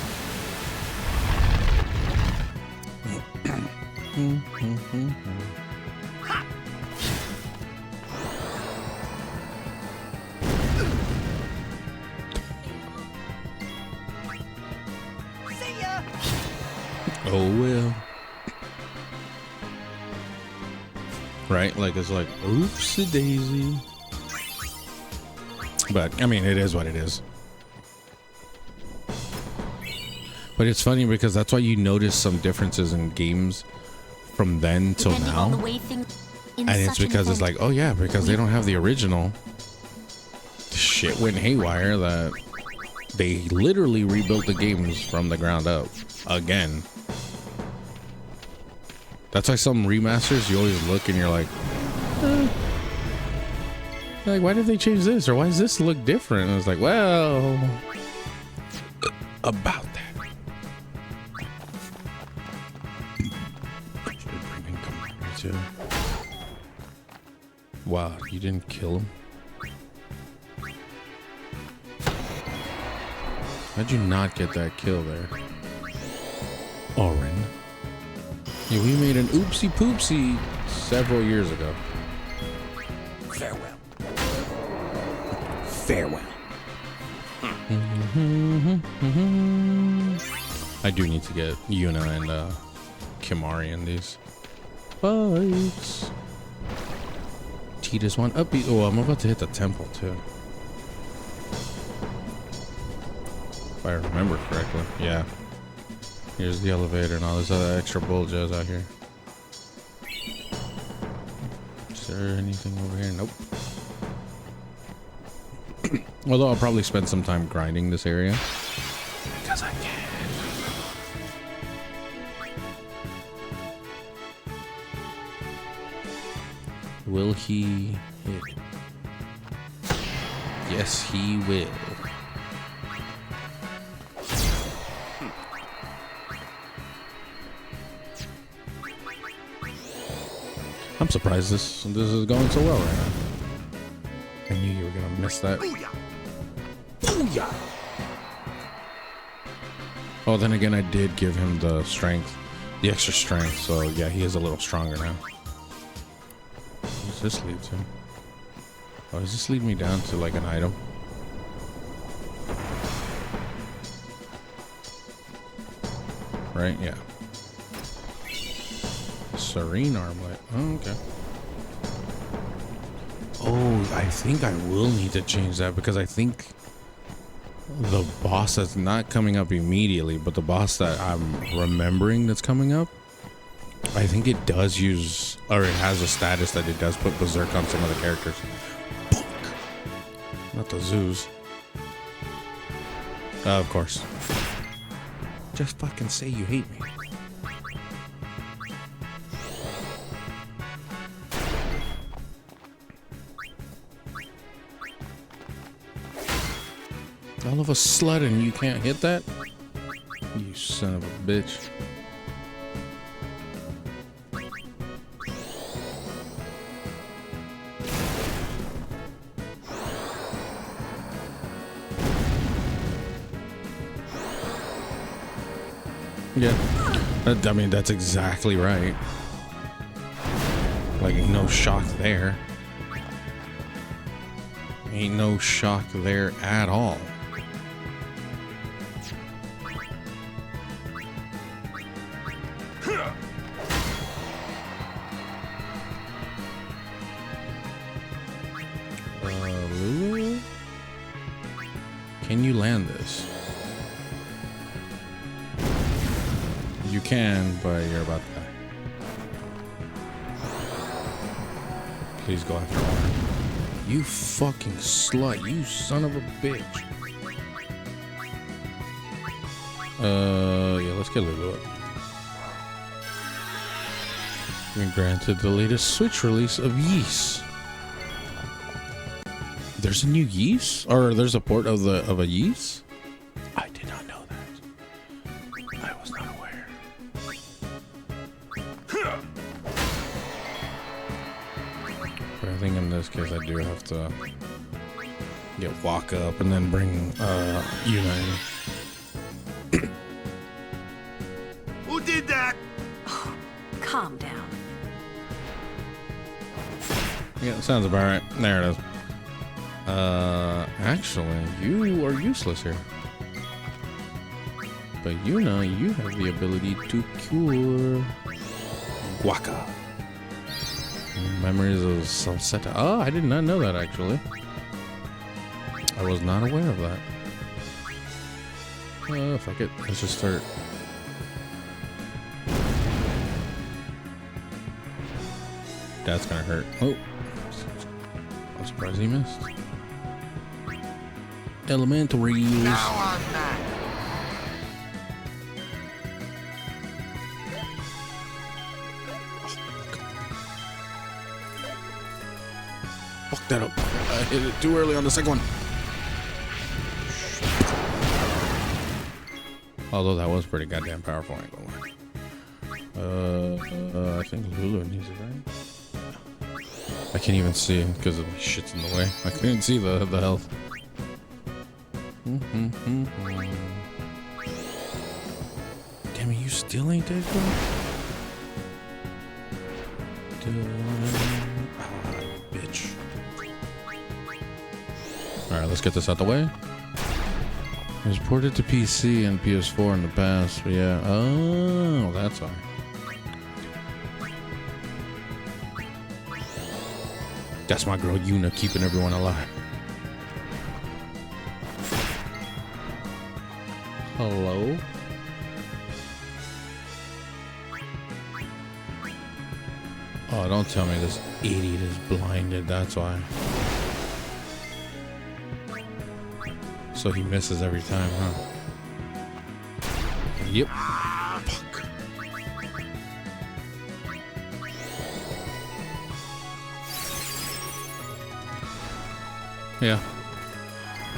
See ya.
Oh, well. Right? Like, it's like, oopsie daisy. But, I mean, it is what it is. But it's funny because that's why you notice some differences in games from then till now. And it's because it's like, oh yeah, because they don't have the original. Shit went haywire that they literally rebuilt the games from the ground up again. That's why some remasters, you always look and you're like, like, why did they change this? Or why does this look different? And it's like, well, about that. Wow, you didn't kill him? How'd you not get that kill there? Orin. Yeah, we made an oopsie poopsie several years ago.
Farewell.
Farewell. I do need to get Yuna and Kimari in these fights. Tita's one upbeat. Oh, I'm about to hit the temple too. If I remember correctly. Yeah. Here's the elevator and all this other extra bulges out here. Is there anything over here? Nope. Although I'll probably spend some time grinding this area. Because I can. Will he hit? Yes, he will. I'm surprised this is going so well right now. I knew you were gonna miss that. Booyah! Booyah! Oh, then again, I did give him the strength, the extra strength. So yeah, he is a little stronger now. What does this lead to? Oh, does this lead me down to like an item? Right? Yeah. Serene armlet. Oh, okay. Oh, I think I will need to change that because I think the boss that's not coming up immediately, but the boss that I'm remembering that's coming up, I think it does use, or it has a status that it does put berserk on some of the characters. Fuck. Not the zoos. Of course. Just fucking say you hate me. All of a slut and you can't hit that? You son of a bitch. Yeah, I mean, that's exactly right. Like, no shock there. Ain't no shock there at all. Lulu? Can you land this? You can, but you're about to die. Please go after her. You fucking slut, you son of a bitch. Yeah, let's get Lulu up. Been granted the latest Switch release of Ys. There's a new Ys? Or there's a port of a Ys? I did not know that. I was not aware. But I think in this case I do have to get Waka up and then bring Yuna in.
Who did that?
Calm down.
Yeah, sounds about right. There it is. Actually, you are useless here. But Yuna, you have the ability to cure Waka. Memories of Salsetta. Oh, I did not know that actually. I was not aware of that. Fuck it. Let's just start. That's gonna hurt. Oh. I'm surprised he missed. Elementaries.
Now I'm mad.
Fuck that up. I hit it too early on the second one. Although that was pretty goddamn powerful, I ain't gonna lie. I think Lulu needs it, right? I can't even see it because of my shit's in the way. I couldn't see the health. Damn it, you still ain't dead, bro? Bitch. Alright, let's get this out the way. It was ported to PC and PS4 in the past, but yeah. Oh, that's why. That's my girl Yuna keeping everyone alive. Hello? Oh, don't tell me this idiot is blinded, that's why. So he misses every time, huh? Yep. Fuck. Yeah.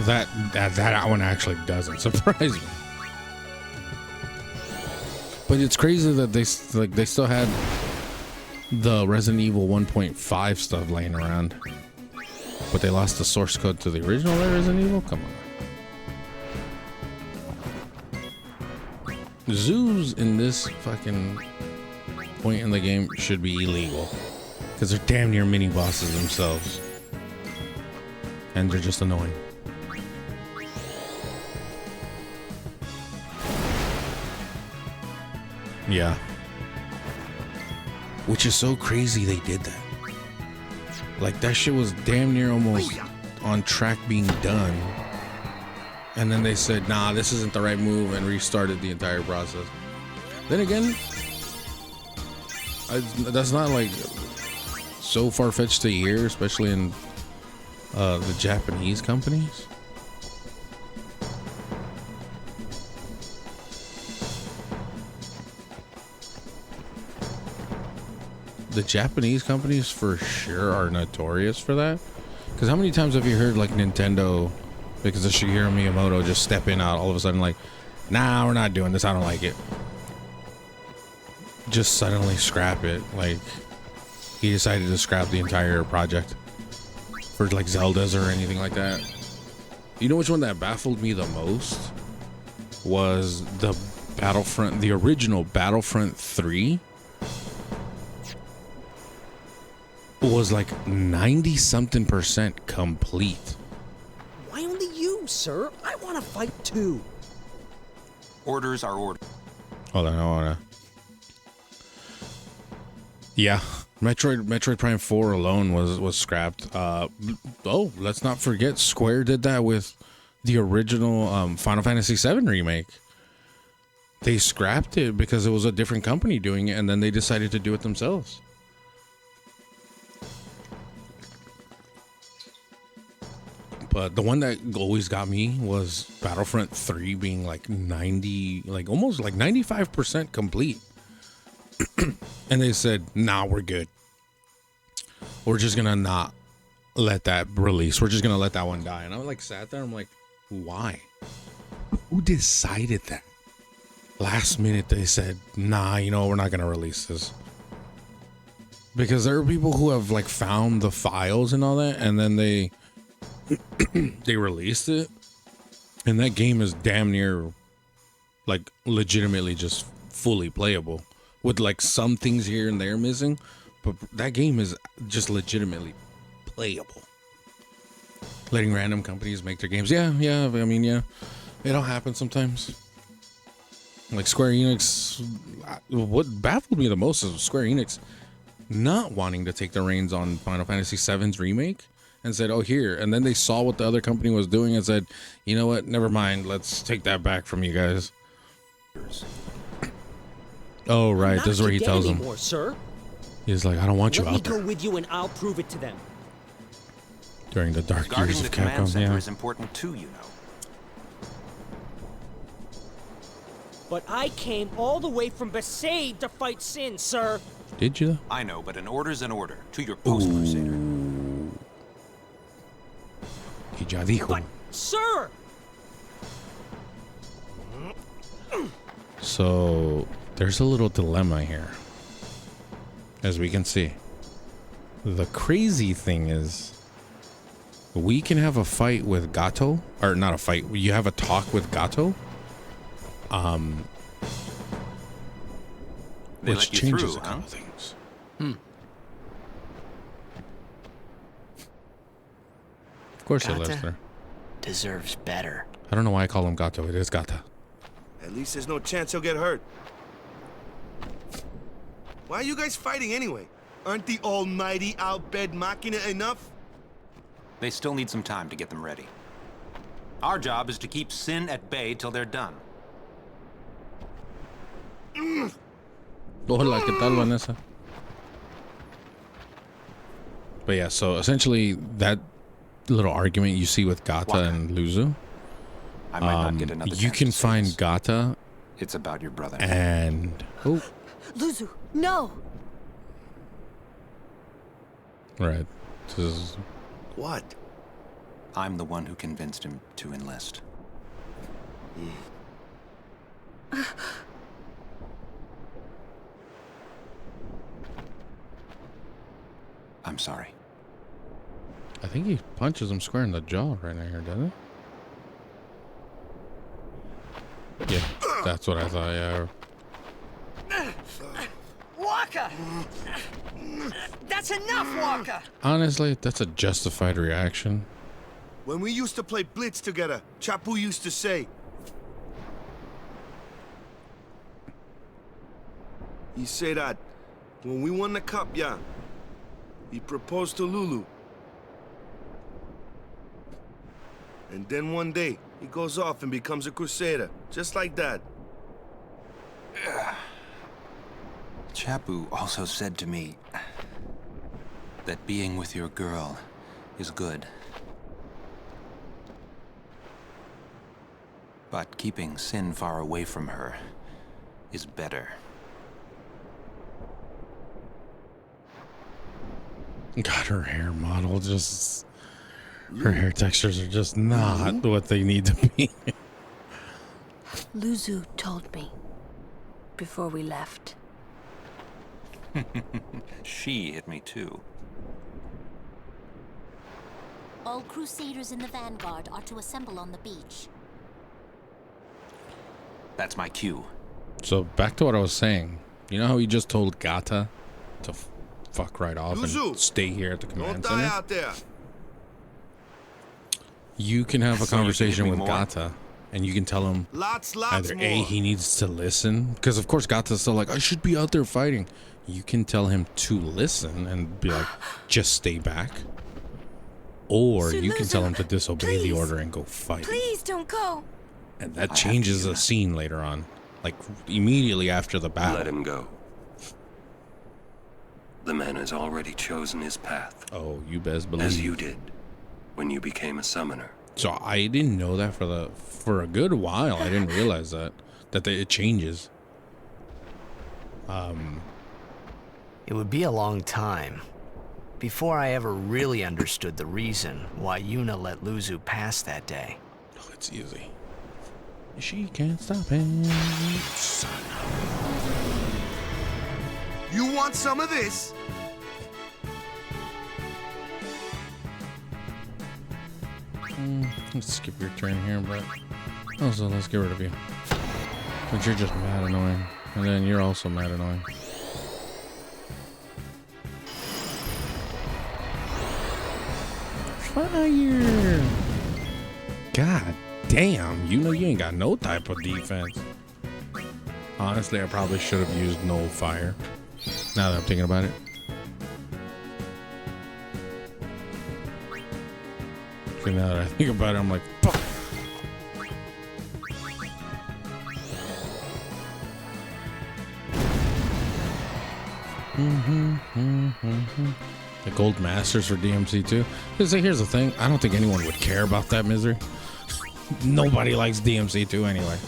That one actually doesn't surprise me. But it's crazy that they still had the Resident Evil 1.5 stuff laying around. But they lost the source code to the original Resident Evil? Come on. Zoos in this fucking point in the game should be illegal. Because they're damn near mini bosses themselves. And they're just annoying. Yeah. Which is so crazy they did that. Like that shit was damn near almost on track being done. And then they said, nah, this isn't the right move, and restarted the entire process. Then again, that's not like so far-fetched to hear, especially in the Japanese companies. The Japanese companies for sure are notorious for that. Because how many times have you heard like Nintendo, because of Shigeru Miyamoto, just stepping out all of a sudden like, nah, we're not doing this, I don't like it. Just suddenly scrap it. Like he decided to scrap the entire project for like Zeldas or anything like that. You know which one that baffled me the most was the Battlefront, the original Battlefront 3 was like 90-something% complete.
Why only you, sir? I want to fight too.
Orders are orders.
Hold on, I wanna. Yeah, Metroid Prime 4 alone was scrapped. Oh, let's not forget Square did that with the original Final Fantasy VII remake. They scrapped it because it was a different company doing it, and then they decided to do it themselves. But the one that always got me was Battlefront 3 being like 90, like almost like 95% complete. And they said, nah, we're good. We're just gonna not let that release. We're just gonna let that one die. And I like sat there, I'm like, why? Who decided that? last minute they said, nah, you know, we're not going to release this. Because there are people who have like found the files and all that, and then they released it, and that game is damn near like legitimately just fully playable with like some things here and there missing, but that game is just legitimately playable. Letting random companies make their games, yeah, I mean, yeah, it'll happen sometimes. Like Square Enix, what baffled me the most is Square Enix not wanting to take the reins on Final Fantasy VII's remake and said, oh, here. And then they saw what the other company was doing and said, you know what? Never mind. Let's take that back from you guys. Oh, right. This is where he tells them.
Sir.
He's like, I don't want you out there.
Let me go with you and I'll prove it to them.
During the dark years of Capcom,
command center is important too, you know.
But I came all the way from Besaid to fight Sin, sir.
Did you?
I know, but an order's an order. To your post, Crusader.
But, sir!
So, there's a little dilemma here. As we can see. The crazy thing is, we can have a fight with Gato. Or not a fight. You have a talk with Gato. Which changes a couple things. Of course he lives there.
Deserves better.
I don't know why I call him Gato. It is Gata.
At least there's no chance he'll get hurt. Why are you guys fighting anyway? Aren't the almighty Al-Bhed Machina enough?
They still need some time to get them ready. Our job is to keep Sin at bay till they're done.
Hola, ¿qué tal, Vanessa? But yeah, so essentially that little argument you see with Gata and Luzu,
I might not get another
you can find Gata.
It's about your brother.
And
Luzu, no.
Right. This is...
What?
I'm the one who convinced him to enlist. I'm sorry.
I think he punches him square in the jaw right here, doesn't he? Yeah, that's what I thought, yeah.
Waka! That's enough, Waka!
Honestly, that's a justified reaction.
When we used to play Blitz together, Chapu used to say... He said that when we won the cup, yeah, he proposed to Lulu. And then one day, he goes off and becomes a crusader, just like that.
Chapu also said to me that being with your girl is good. But keeping Sin far away from her is better.
God, her hair model just... Her hair textures are just not what they need to be.
Luzu told me before we left.
She hit me too.
All Crusaders in the Vanguard are to assemble on the beach.
That's my cue.
So back to what I was saying. You know how he just told Gata to fuck right off and stay here at the command center?
Out there.
You can have a conversation with Gata, and you can tell him either
more.
A, he needs to listen, because of course Gata's still like, I should be out there fighting. You can tell him to listen and be like, just stay back. Or you can tell him to disobey the order and go fight.
Please don't go.
And that changes the scene later on, like immediately after the battle.
Let him go. The man has already chosen his path.
Oh, you best believe.
As you did when you became a summoner.
So I didn't know that for a good while. I didn't realize that it changes.
It would be a long time before I ever really understood the reason why Yuna let Luzu pass that day.
Oh, it's easy. She can't stop him.
You want some of this?
Let's skip your turn here, but also let's get rid of you. But you're just mad annoying. And then you're also mad annoying. Fire! God damn, you know you ain't got no type of defense. Honestly, I probably should have used no fire. Now that I'm thinking about it. See, now that I think about it, I'm like, fuck. The gold masters for DMC too. Here's the thing. I don't think anyone would care about that misery. Nobody likes DMC 2 anyway.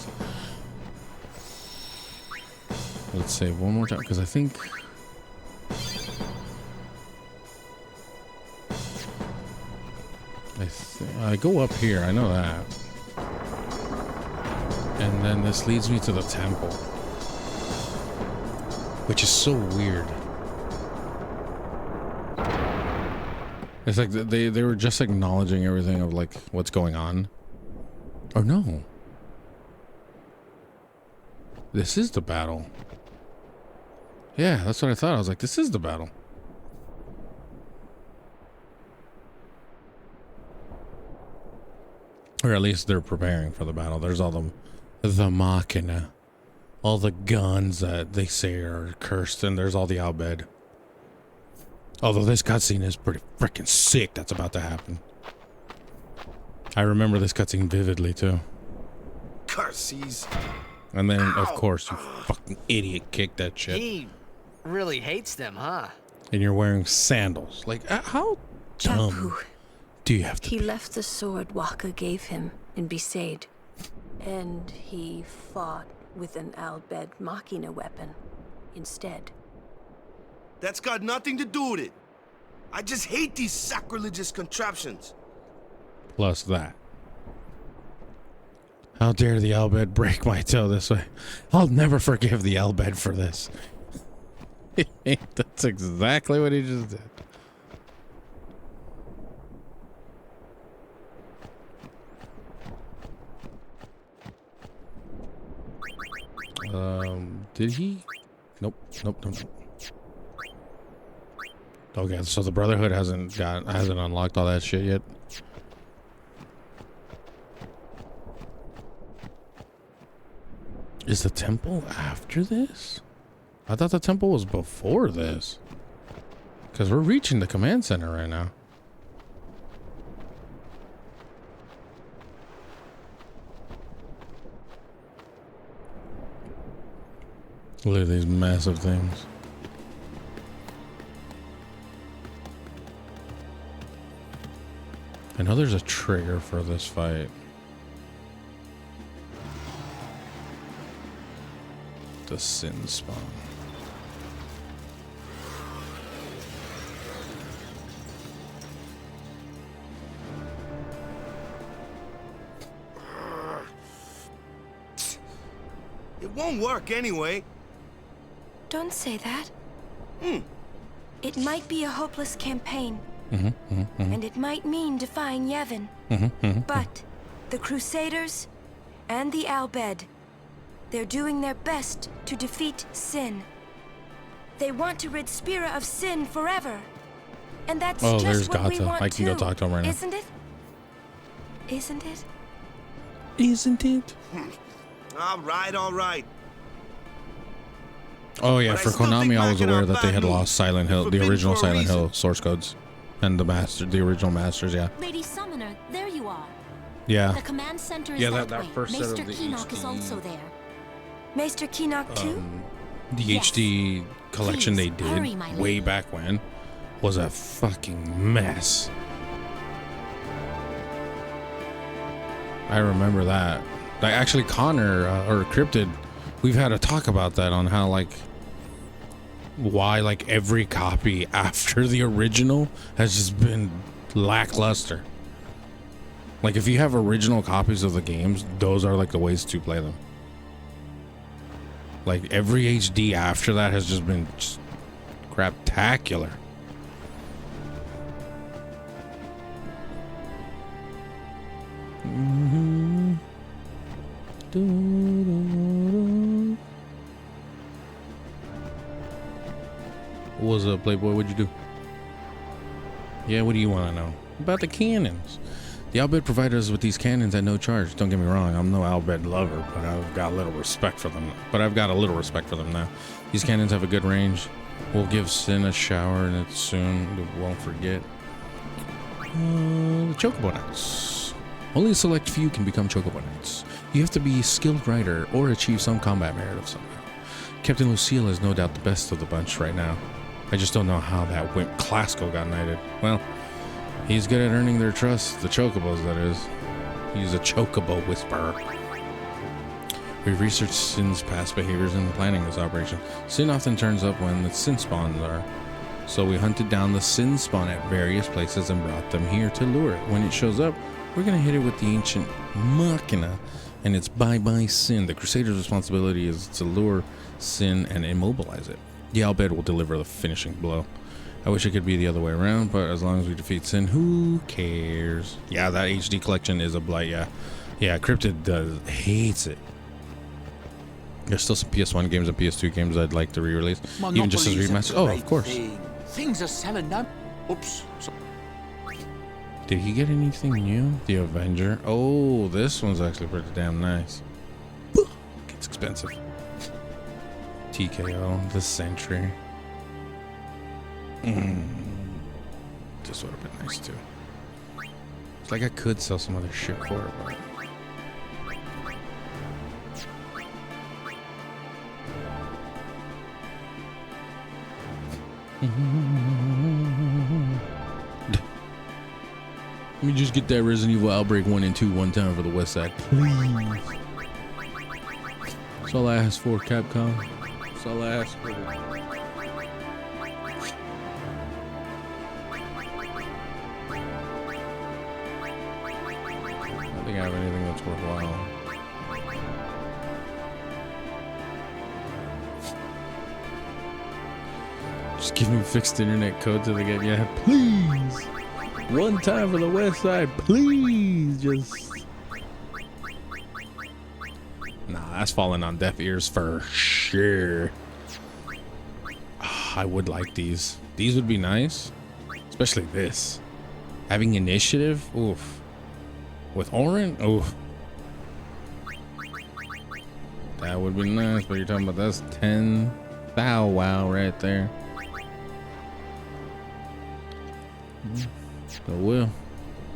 Let's save one more time because I think I go up here. I know that. And then this leads me to the temple, which is so weird. It's like they were just acknowledging everything of like what's going on. Or no. This is the battle. Yeah, that's what I thought. I was like, this is the battle. Or at least they're preparing for the battle. There's all the machina. All the guns that they say are cursed, and there's all the Albed. Although this cutscene is pretty freaking sick that's about to happen. I remember this cutscene vividly too.
Curses.
And then, of course, you fucking idiot kicked that shit.
He really hates them, huh?
And you're wearing sandals. Like, how dumb do you have to
He
be?
left the sword Waka gave him in Besaid. And he fought with an Albed Machina weapon instead.
That's got nothing to do with it. I just hate these sacrilegious contraptions.
Plus that. How dare the Albed break my toe this way? I'll never forgive the Albed for this. That's exactly what he just did. Did he? Nope. Okay, so the Brotherhood hasn't unlocked all that shit yet. Is the temple after this? I thought the temple was before this. Because we're reaching the command center right now. Look at these massive things. I know there's a trigger for this fight. The Sin Spawn.
It won't work anyway.
Don't say that. It might be a hopeless campaign. And it might mean defying Yevon. But the Crusaders and the Albed, they're doing their best to defeat sin. They want to rid Spira of sin forever. And that's just what we want
I can go talk to him right now.
Isn't it? Isn't it?
Isn't it?
All right.
Oh yeah, for Konami I was aware that they had lost Silent Hill, the original Silent Hill source codes. And the original masters, yeah.
Lady Summoner, there you are.
Yeah.
The command center is
that
way.
first set
Maester
of the
Keenock
HD,
is also there.
Maester Keenock too?
The
Yes.
HD collection
Please,
they
hurry,
did
my
way
lady.
back when was a fucking mess. I remember that. Like actually Connor or Cryptid, we've had a talk about that on how like why like every copy after the original has just been lackluster. Like, if you have original copies of the games, those are like the ways to play them. Like, every HD after that has just been craptacular. What's up, Playboy? What'd you do? Yeah, what do you want to know? About the cannons. The Albed provided us with these cannons at no charge. Don't get me wrong, I'm no Albed lover, but I've got a little respect for them. Now. These cannons have a good range. We'll give Sin a shower and it soon. We won't forget. The Chocobo Knights. Only a select few can become Chocobo Knights. You have to be a skilled rider or achieve some combat merit of somehow. Captain Lucille is no doubt the best of the bunch right now. I just don't know how that wimp Clasco got knighted. Well, he's good at earning their trust. The Chocobos, that is. He's a Chocobo whisperer. We've researched Sin's past behaviors in planning this operation. Sin often turns up when the Sin spawns are. So we hunted down the Sin spawn at various places and brought them here to lure it. When it shows up, we're going to hit it with the ancient Machina, and it's bye-bye Sin. The Crusader's responsibility is to lure Sin and immobilize it. The Albed will deliver the finishing blow. I wish it could be the other way around, but as long as we defeat Sin, who cares? Yeah, that HD collection is a blight, yeah. Yeah, Cryptid hates it. There's still some PS1 games and PS2 games I'd like to re-release. Even just as remasters. Oh, of course.
Things are selling now. Oops.
Did he get anything new? The Avenger. Oh, this one's actually pretty damn nice. It's expensive. TKO, the Sentry. This would have been nice too. It's like I could sell some other shit for it, but let me just get that Resident Evil Outbreak 1 and 2 one time for the West Side, please. That's all I ask for, Capcom. That's all I ask for. I don't think I have anything that's worthwhile. Just give me fixed internet code to the game. Yeah, please. One time for the West Side, please. Just. Nah, that's falling on deaf ears for sure. I would like these. These would be nice. Especially this. Having initiative, oof. With Orin, oof. That would be nice, but you're talking about that's 10 bow wow right there. So Will.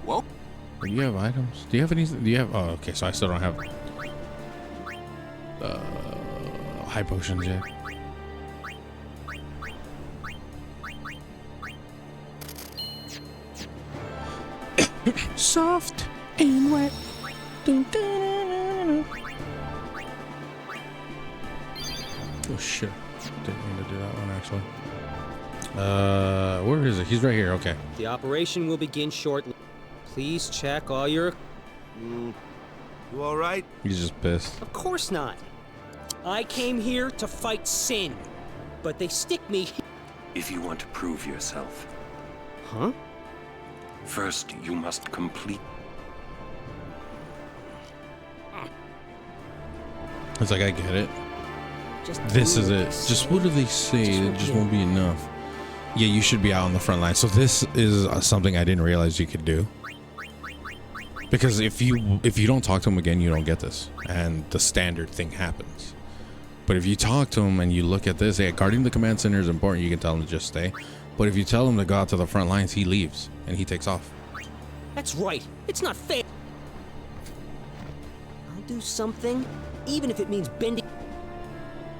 Whoa.
Do you have items? Do you have any? Do you have? Oh, okay. So I still don't have high potions yet. Soft and wet. Oh shit! Didn't mean to do that one actually. Where is it? He's right here. Okay.
The operation will begin shortly. Please check all your...
You all right?
He's just pissed.
Of course not. I came here to fight Sin, but they stick me...
If you want to prove yourself.
Huh?
First, you must complete...
It's like, I get it. This is it. Just what do they say? It just won't be enough. Yeah, you should be out on the front line. So this is something I didn't realize you could do. Because if you don't talk to him again, you don't get this. And the standard thing happens. But if you talk to him and you look at this, yeah, guarding the command center is important. You can tell him to just stay. But if you tell him to go out to the front lines, he leaves. And he takes off.
That's right. It's not fair. I'll do something, even if it means bending...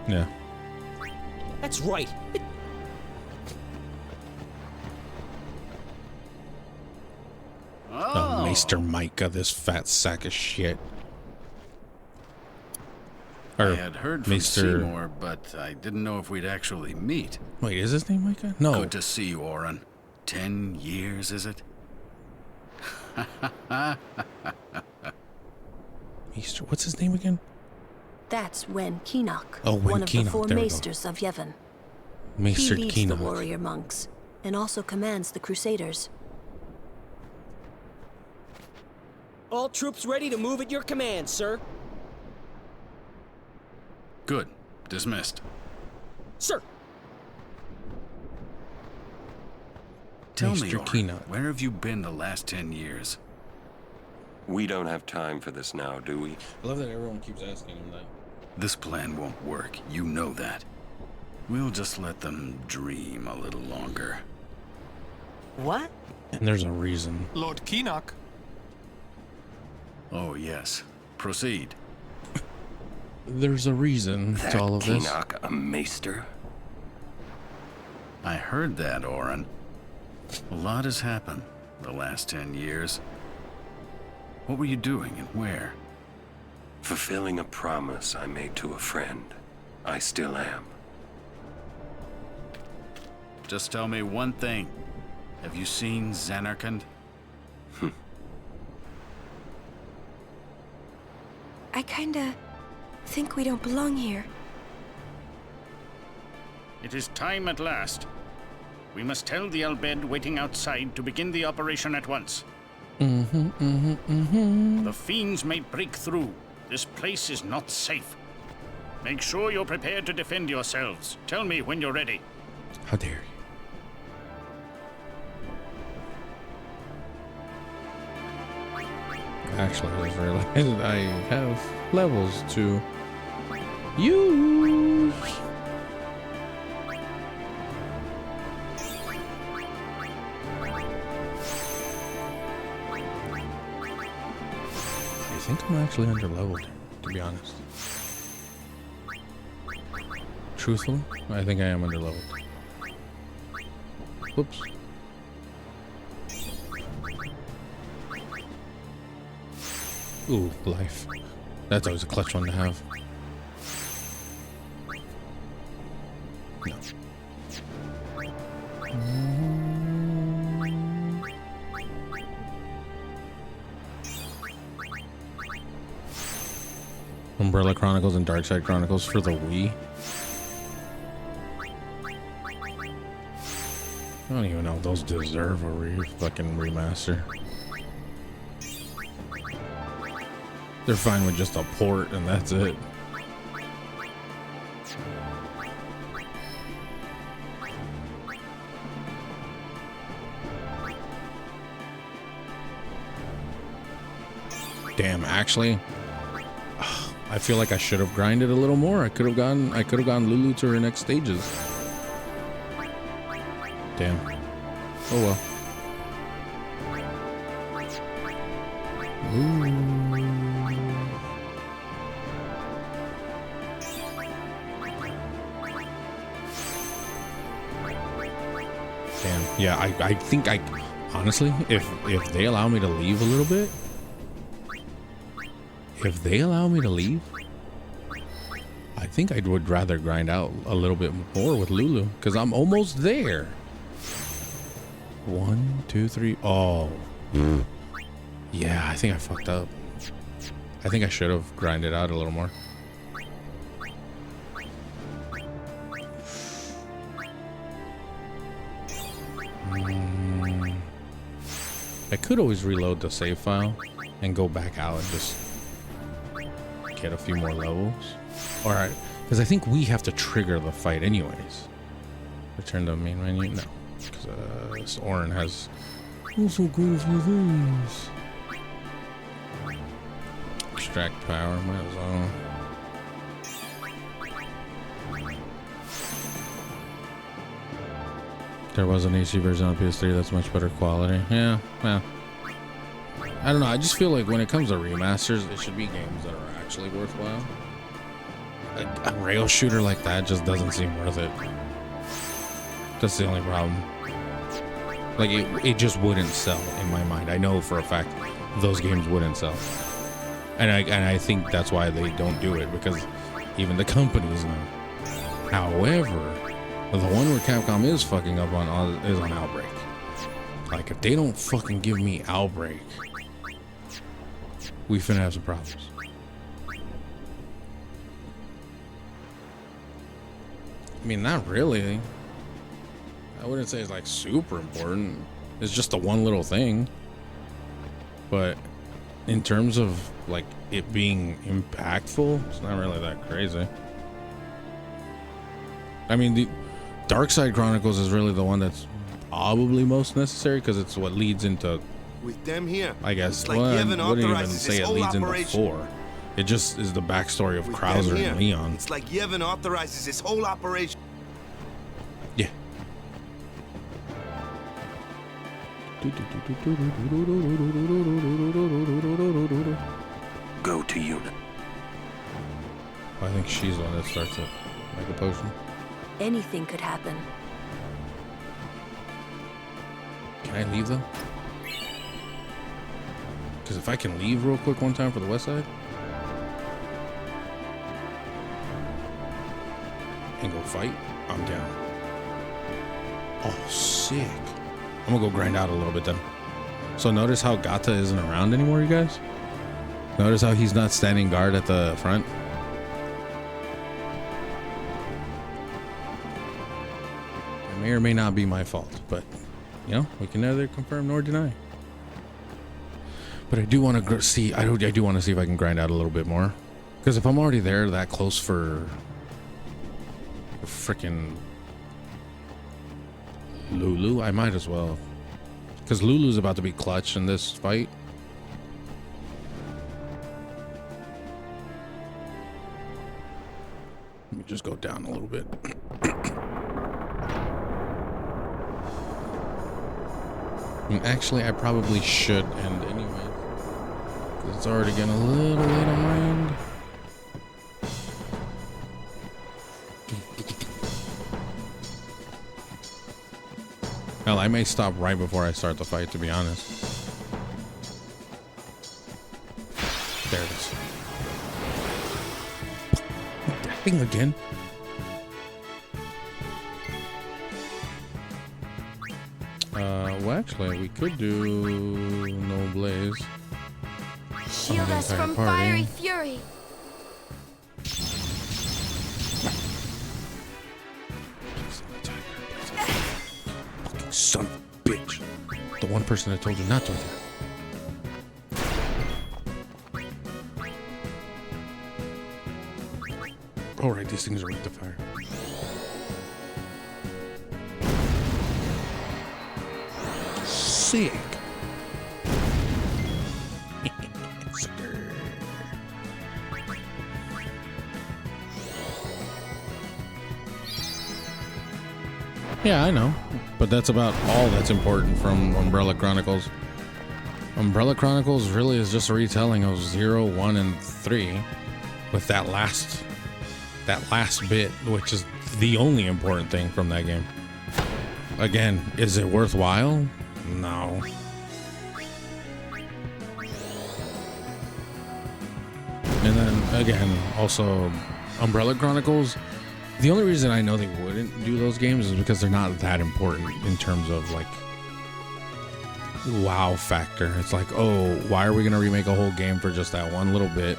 Yeah.
That's right.
Oh, Maester Micah, this fat sack of shit.
I had heard from Seymour, but I didn't know if we'd actually meet.
Wait, is his name Micah? No.
Good to see you, Oren. 10 years, is it?
Easter, what's his name again?
That's Wen Keenock,
Oh, Wen
one of the
Keenock,
four
there we go.
maesters of Yevon.
Maester
He leads
Keenock.
the warrior monks and also commands the Crusaders.
All troops ready to move at your command, sir.
Good. Dismissed.
Sir.
Tell me,
Maester
Orin,
Keenock.
where have you been the last 10 years?
We don't have time for this now, do we?
I love that everyone keeps asking him that.
This plan won't work. You know that. We'll just let them dream a little longer.
What?
And there's a reason.
Lord Keenock.
Oh, yes. Proceed.
There's a reason to all of this.
Keenock, a maester?
I heard that, Orin. A lot has happened the last 10 years. What were you doing and where?
Fulfilling a promise I made to a friend. I still am.
Just tell me one thing. Have you seen Zanarkand?
I kinda think we don't belong here.
It is time at last. We must tell the Al Bhed waiting outside to begin the operation at once. The fiends may break through. This place is not safe. Make sure you're prepared to defend yourselves. Tell me when you're ready.
How dare you? Actually, I just realized I have levels to use. I think I'm actually under-leveled, to be honest. Truthfully, I think I am under-leveled. Whoops. Ooh, life. That's always a clutch one to have. No. Umbrella Chronicles and Darkside Chronicles for the Wii. I don't even know if those deserve a fucking remaster. They're fine with just a port and that's it. Damn, actually, I feel like I should have grinded a little more. I could have gone Lulu to her next stages. Damn. Oh well. Ooh. Damn. Yeah, I think honestly, if they allow me to leave a little bit, if they allow me to leave, I think I would rather grind out a little bit more with Lulu because I'm almost there. 1, 2, 3. Oh. Yeah, I think I fucked up. I think I should have grinded out a little more. I could always reload the save file and go back out and just get a few more levels. Alright, because I think we have to trigger the fight anyways. Return to the main menu? No. Because Orin has also cool few things. Extract power, might as well. There was an HD version on PS3 that's much better quality. Yeah, well. I don't know, I just feel like when it comes to remasters, it should be games that are actually worthwhile. A rail shooter like that just doesn't seem worth it. That's the only problem. Like, it just wouldn't sell in my mind. I know for a fact those games wouldn't sell. And I think that's why they don't do it, because even the companies know. However, the one where Capcom is fucking up on is on Outbreak. Like, if they don't fucking give me Outbreak, we finna have some problems. I mean, not really. I wouldn't say it's like super important. It's just the one little thing. But in terms of like it being impactful, it's not really that crazy. I mean, the Dark Side Chronicles is really the one that's probably most necessary because it's what leads into.
With them here,
I guess.
like
Well, I wouldn't even
authorizes
say
this
it
whole
leads into
operation.
4. It just is the backstory of
With
Krauser
them here,
and Leon.
It's like Yevon authorizes this whole operation.
Yeah.
Go to unit.
I think she's the one that starts it. Like a potion.
Anything could happen.
Can I leave though? Because if I can leave real quick one time for the west side and go fight, I'm down. Oh, sick. I'm gonna go grind out a little bit then. So notice how Gata isn't around anymore, you guys? Notice how he's not standing guard at the front? It may or may not be my fault, but you know, we can neither confirm nor deny. But I do want to see. I do want to see if I can grind out a little bit more, because if I'm already there, that close for freaking Lulu, I might as well, because Lulu's about to be clutch in this fight. Let me just go down a little bit. And actually, I probably should end anyway. It's already getting a little late on my end. Hell, I may stop right before I start the fight, to be honest. There it is. That thing again. Well, actually, we could do no blaze.
Shield us from fiery fury.
Fucking son of a bitch. The one person that told you not to. Alright, these things are weak to fire. Sick. Yeah, I know. But that's about all that's important from Umbrella Chronicles. Umbrella Chronicles really is just a retelling of 0, 1, and 3 with that last bit, which is the only important thing from that game. Again, is it worthwhile? No. And then again, also Umbrella Chronicles, the only reason I know they wouldn't do those games is because they're not that important in terms of like wow factor. It's like, oh, why are we gonna remake a whole game for just that one little bit?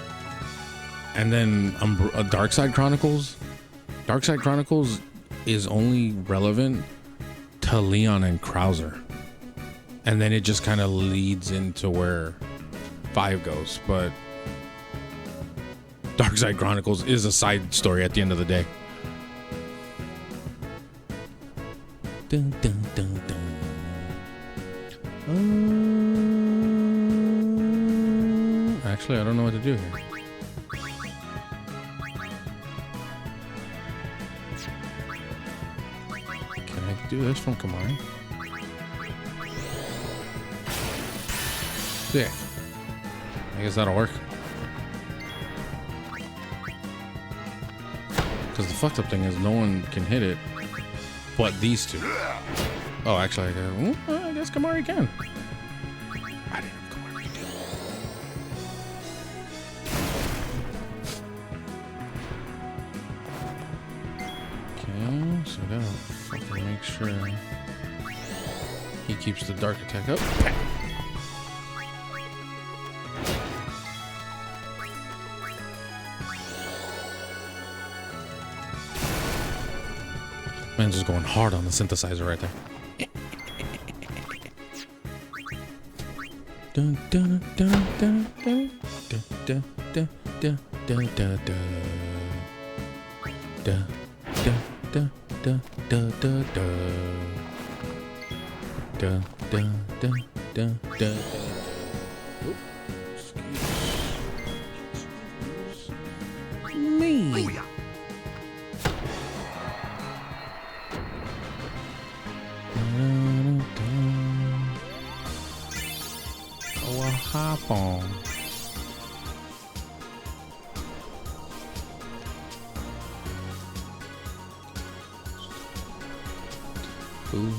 And then Dark Side Chronicles is only relevant to Leon and Krauser, and then it just kind of leads into where 5 goes. But Dark Side Chronicles is a side story at the end of the day. Dun, dun, dun, dun. Actually, I don't know what to do here. Can I do this from Kamari? Sick. I guess that'll work. Because the fucked up thing is no one can hit it but these two. Oh, actually, I guess Kamari can. I didn't know Kamari could do it. Okay, so I gotta fucking make sure. He keeps the dark attack up. Man's just going hard on the synthesizer right there. Dun, dun, dun, dun, dun, dun, dun, dun, dun, dun, dun, dun. Da, da, da, da, da, da, da. Da, da, da, da, da. Me. Oh, a hop on. Boom,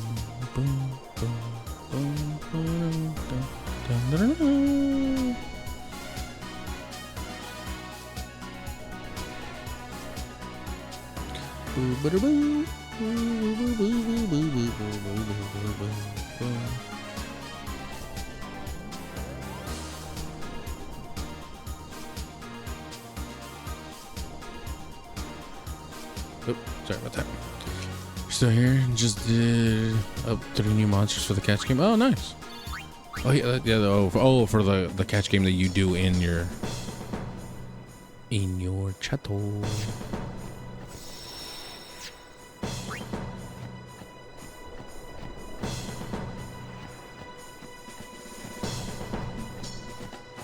boom, boom, boom, boom, dun, dun, dun, dun. Boo, boo, boo, boo, boo, boo, boo, boo, boo, boo, boo, boo, boo. Oh, sorry about that. Still here, just did up 3 new monsters for the catch game. Oh, nice. Oh yeah, for the catch game that you do in your chateau.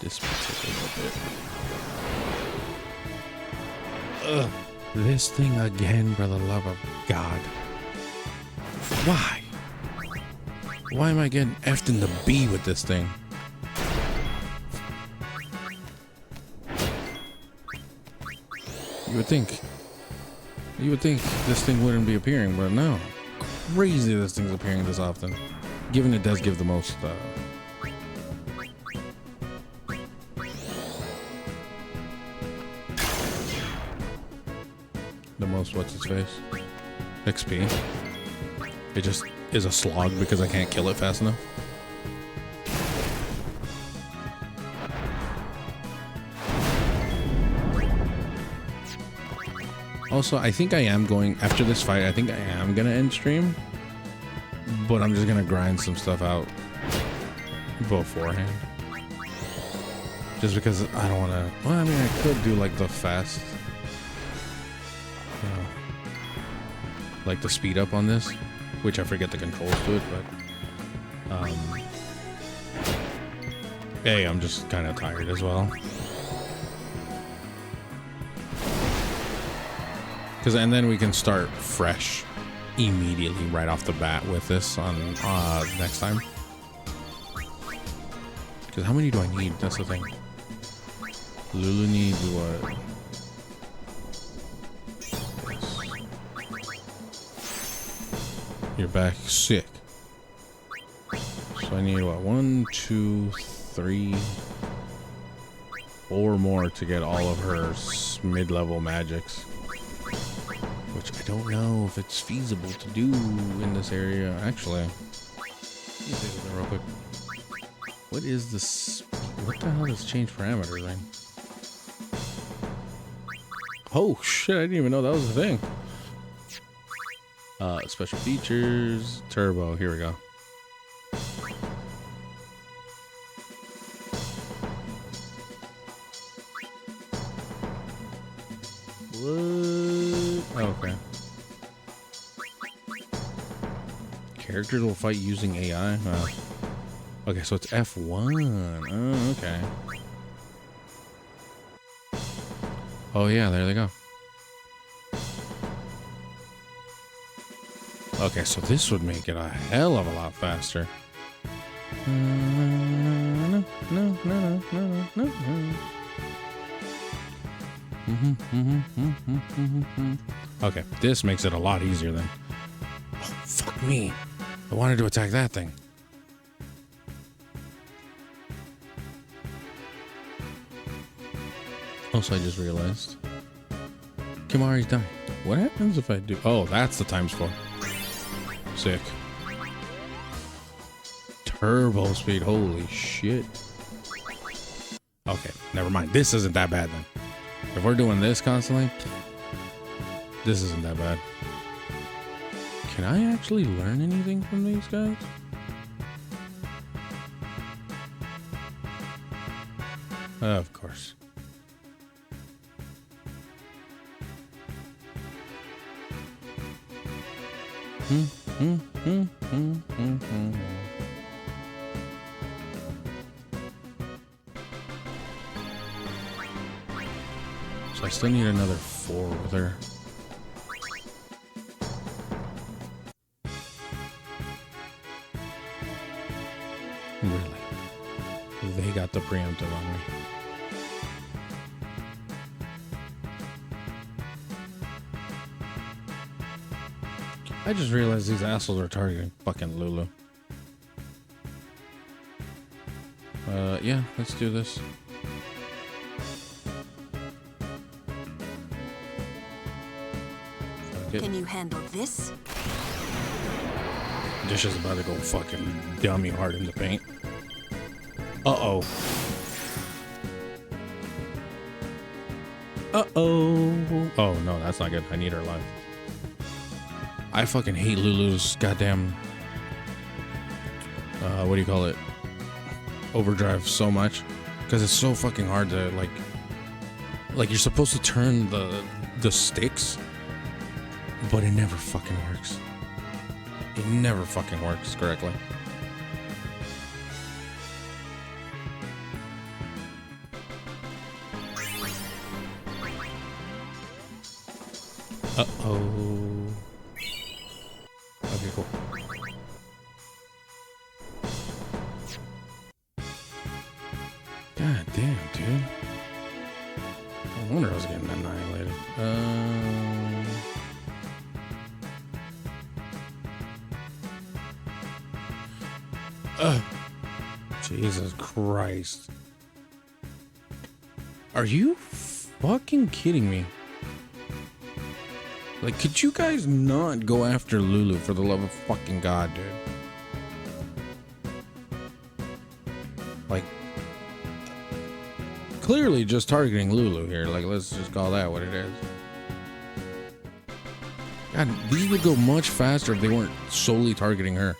This particular bit. Ugh, this thing again, for the love of God. Why? Why am I getting F'd in the B with this thing? You would think this thing wouldn't be appearing, but no. Crazy this thing's appearing this often. Given it does give the most, what's its face? XP. It just is a slog because I can't kill it fast enough. Also, I think I am going, after this fight, I think I am going to end stream. But I'm just going to grind some stuff out beforehand. Just because I don't want to, well, I mean, I could do like the fast, you know, like the speed up on this, which I forget the controls to it, but, hey, I'm just kind of tired as well. And then we can start fresh immediately right off the bat with this on next time. Because how many do I need? That's the thing. Lulu needs what? You're back sick. So I need what? 1, 2, 3, 4 more to get all of her mid-level magics. Which I don't know if it's feasible to do in this area. Actually, let me take a real quick. What is this? What the hell does change parameters, man? Oh shit! I didn't even know that was a thing. Special features, turbo. Here we go. What? Okay. Characters will fight using AI. Okay, so it's F1. Oh, okay. Oh yeah, there they go. Okay, so this would make it a hell of a lot faster. Okay, this makes it a lot easier then. Oh, fuck me. I wanted to attack that thing. Also, I just realized Kimari's dying. What happens if I do? Oh, that's the times 4. Sick. turbo speed. Holy shit. Okay, never mind. This isn't that bad then. If we're doing this constantly, this isn't that bad. Can I actually learn anything from these guys? Of course. So I still need another 4 with her. Really? They got the preemptive on me. I just realized these assholes are targeting fucking Lulu. Yeah, let's do this.
Can you handle this?
Dish is about to go fucking dummy hard in the paint. Uh-oh. Uh-oh. Oh, no, that's not good. I need her alive. I fucking hate Lulu's goddamn, what do you call it? Overdrive so much. Because it's so fucking hard to, like you're supposed to turn the sticks, but it never fucking works. It never fucking works correctly. Uh-oh. Okay, cool. God damn, dude. I wonder I was getting annihilated. Jesus Christ. Are you fucking kidding me? Like, could you guys not go after Lulu for the love of fucking God, dude? Like, clearly just targeting Lulu here. Like, let's just call that what it is. God, these would go much faster if they weren't solely targeting her.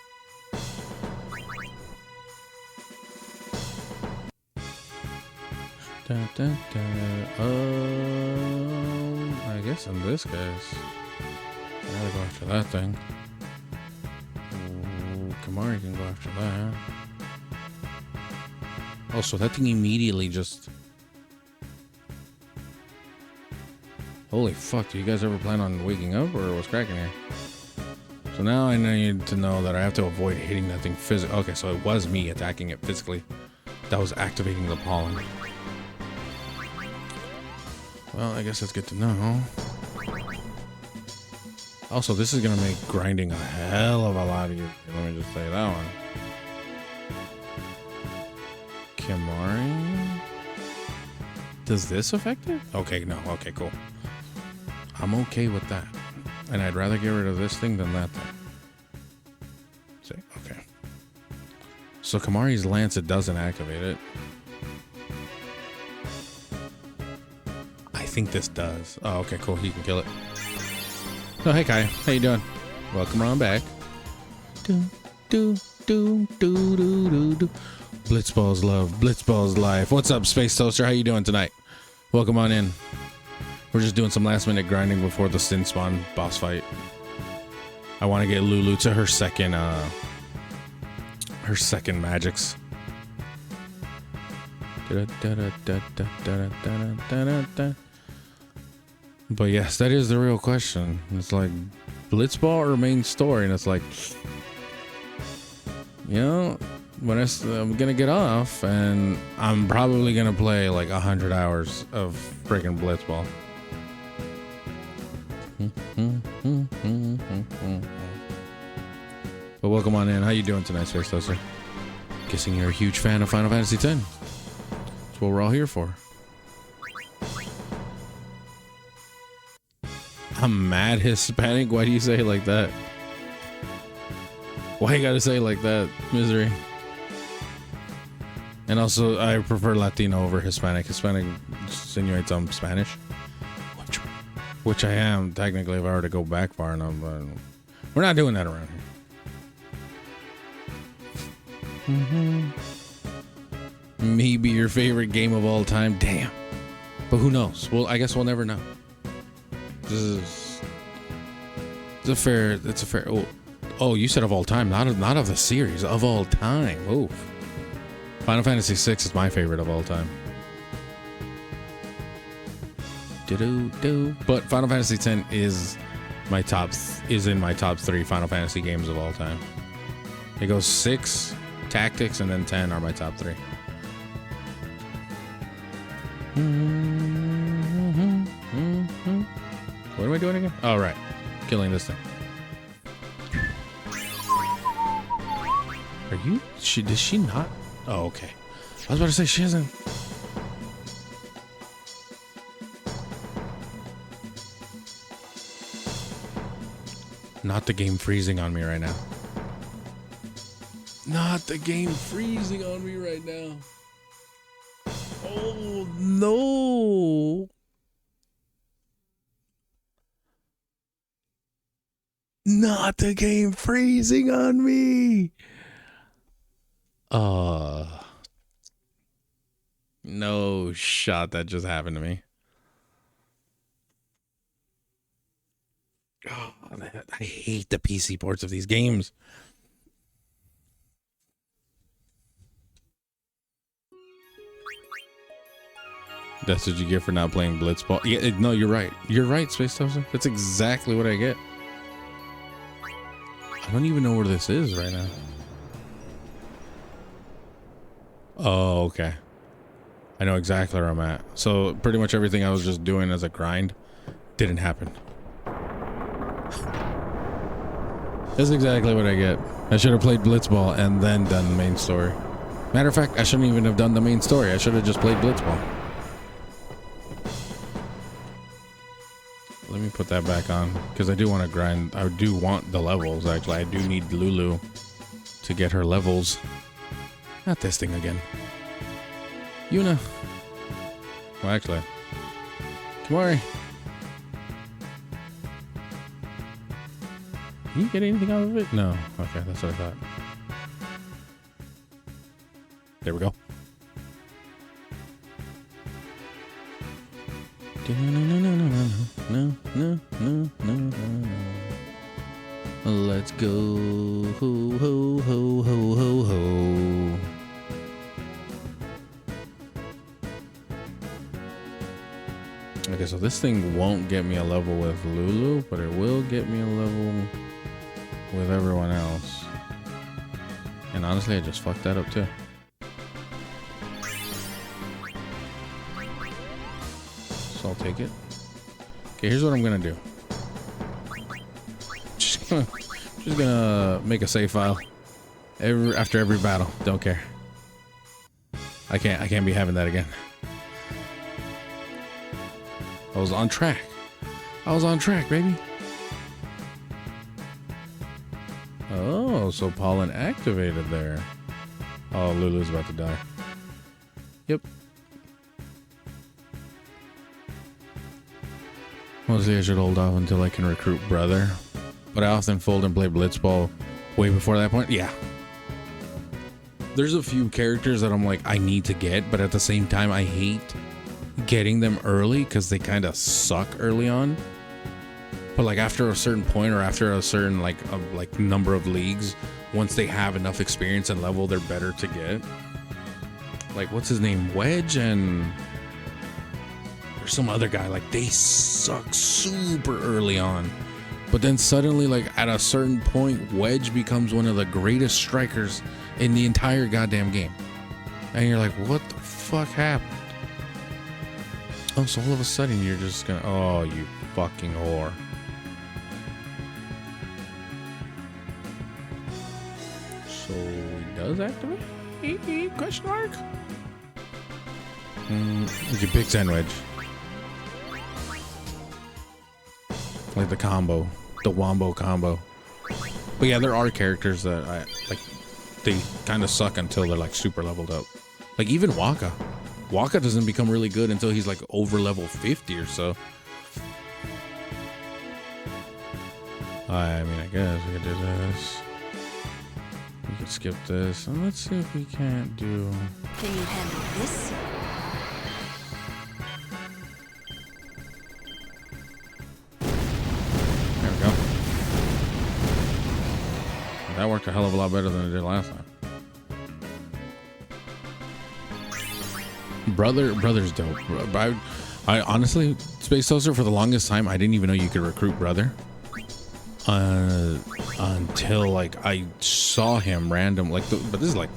I guess in this case, I gotta go after that thing. Ooh, Kamari can go after that. Oh, so that thing immediately just... Holy fuck, do you guys ever plan on waking up, or what's cracking here? So now I need to know that I have to avoid hitting that thing physically. Okay, so it was me attacking it physically that was activating the pollen. Well, I guess that's good to know. Also, this is going to make grinding a hell of a lot easier. Let me just say that one. Kimari? Does this affect it? Okay, no. Okay, cool. I'm okay with that. And I'd rather get rid of this thing than that thing. See? Okay. So Kamari's Lance, it doesn't activate it. I think this does. Oh, okay, cool. He can kill it. Oh, hey, Kai. How you doing? Welcome on back. Blitzball's love. Blitzball's life. What's up, Space Toaster? How you doing tonight? Welcome on in. We're just doing some last minute grinding before the Sin Spawn boss fight. I want to get Lulu to her second magics. But yes, that is the real question. It's like Blitzball or main story, and it's like, you know, when I'm gonna get off, and I'm probably gonna play like 100 hours of freaking Blitzball. But welcome on in. How you doing tonight, Space Toaster? Guessing you're a huge fan of Final Fantasy X. That's what we're all here for. I'm mad Hispanic. Why do you say it like that? Why you gotta say it like that, Misery? And also, I prefer Latino over Hispanic. Hispanic insinuates I'm Spanish, which I am technically if I were to go back far enough. But we're not doing that around here. Maybe your favorite game of all time. Damn. But who knows? Well, I guess we'll never know. It's a fair. Oh, you said of all time, not of the series, of all time. Oof. Final Fantasy VI is my favorite of all time. But Final Fantasy X is in my top 3 Final Fantasy games of all time. It goes 6, Tactics, and then 10 are my top 3. What am I doing again? Oh, right. Killing this thing. Does she not? Oh, okay. I was about to say she hasn't. Not the game freezing on me right now. Not the game freezing on me right now. Oh, no. Not the game freezing on me. No shot that just happened to me. Oh, I hate the PC ports of these games. That's what you get for not playing Blitzball. Yeah, no, you're right. You're right, Space Toaster. That's exactly what I get. I don't even know where this is right now. Oh, okay. I know exactly where I'm at. So pretty much everything I was just doing as a grind didn't happen. That's exactly what I get. I should have played Blitzball and then done the main story. Matter of fact, I shouldn't even have done the main story. I should have just played Blitzball. Let me put that back on because I do want to grind. I do want the levels, actually. I do need Lulu to get her levels. Not this thing again. Yuna. Well, actually. Kamari. Can you get anything out of it? No. Okay, that's what I thought. There we go. Let's go. Ho, ho, ho, ho, ho, ho. Okay, so this thing won't get me a level with Lulu, but it will get me a level with everyone else. And honestly, I just fucked that up too. So I'll take it. Okay, here's what I'm gonna do. Just gonna make a save file after every battle. Don't care. I can't be having that again. I was on track. I was on track, baby. Oh, so pollen activated there. Oh, Lulu's about to die. Yep. Mostly I should hold off until I can recruit brother. But I often fold and play Blitzball way before that point. Yeah. There's a few characters that I'm like, I need to get, but at the same time, I hate getting them early because they kind of suck early on. But like after a certain point or after a certain like number of leagues, once they have enough experience and level, they're better to get. Like what's his name? Wedge and there's some other guy, like they suck super early on. But then suddenly, like at a certain point, Wedge becomes one of the greatest strikers in the entire goddamn game. And you're like, what the fuck happened? Oh, so all of a sudden you're just gonna, oh, you fucking whore. So he does activate? Question mark? It's your big sandwich. Like the combo. The wombo combo. But yeah, there are characters that I like, they kind of suck until they're like super leveled up. Like even Waka. Waka doesn't become really good until he's like over level 50 or so. I mean, I guess we could do this. We could skip this. And let's see if we can't do...
Can you handle this?
There we go. That worked a hell of a lot better than it did last time. Brother's dope. I honestly, Space Toaster, for the longest time, I didn't even know you could recruit Brother. Until like I saw him random, like, but this is like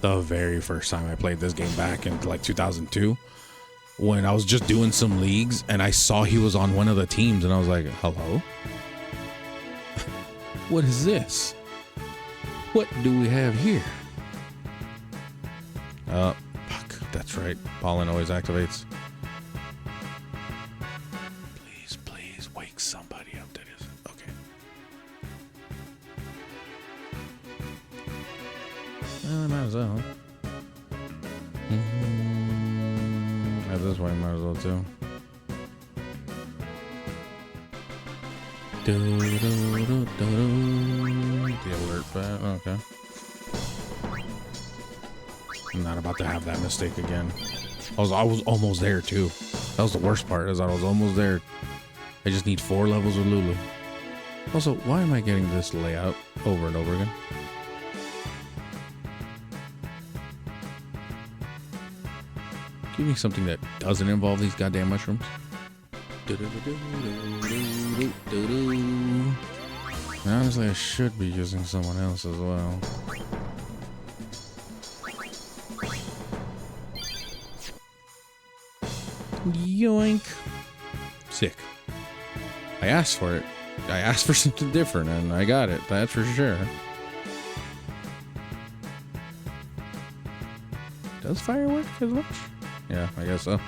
the very first time I played this game back in like 2002, when I was just doing some leagues and I saw he was on one of the teams and I was like, hello? What is this? What do we have here? Fuck, that's right. Pollen always activates. Please wake somebody up that isn't. Okay. Well, I might as well. At this point, might as well too. The alert bat. Okay. I'm not about to have that mistake again. I was almost there too. That was the worst part, is I was almost there. I just need 4 levels with Lulu. Also, why am I getting this layout over and over again? Give me something that doesn't involve these goddamn mushrooms. Honestly, I should be using someone else as well. Yoink. Sick. I asked for it. I asked for something different and I got it. That's for sure. Does fire work as much? Yeah, I guess so.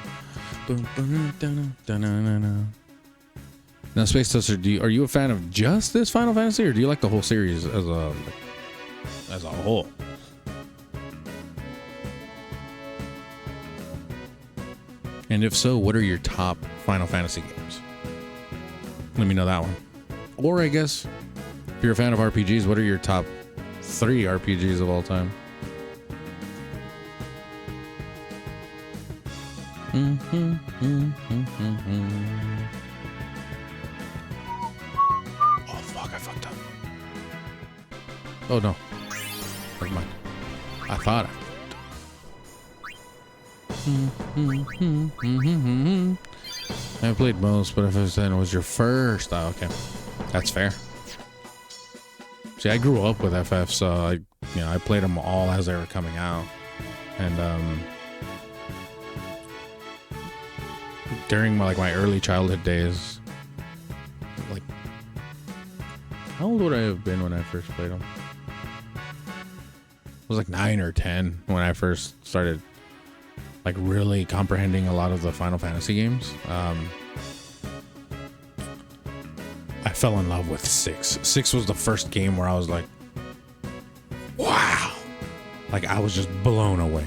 Now, Space Toaster, are you a fan of just this Final Fantasy, or do you like the whole series as a whole? And if so, what are your top Final Fantasy games? Let me know that one. Or I guess, if you're a fan of RPGs, what are your top 3 RPGs of all time? Oh fuck, I fucked up. Oh no. Never mind. I thought I played most, but if I said it was your first, oh, okay. That's fair. See, I grew up with FF, so I played them all as they were coming out. And during my early childhood days, like, how old would I have been when I first played them? I was like 9 or 10 when I first started like really comprehending a lot of the Final Fantasy games. I fell in love with 6. 6 was the first game where I was like, wow, like I was just blown away.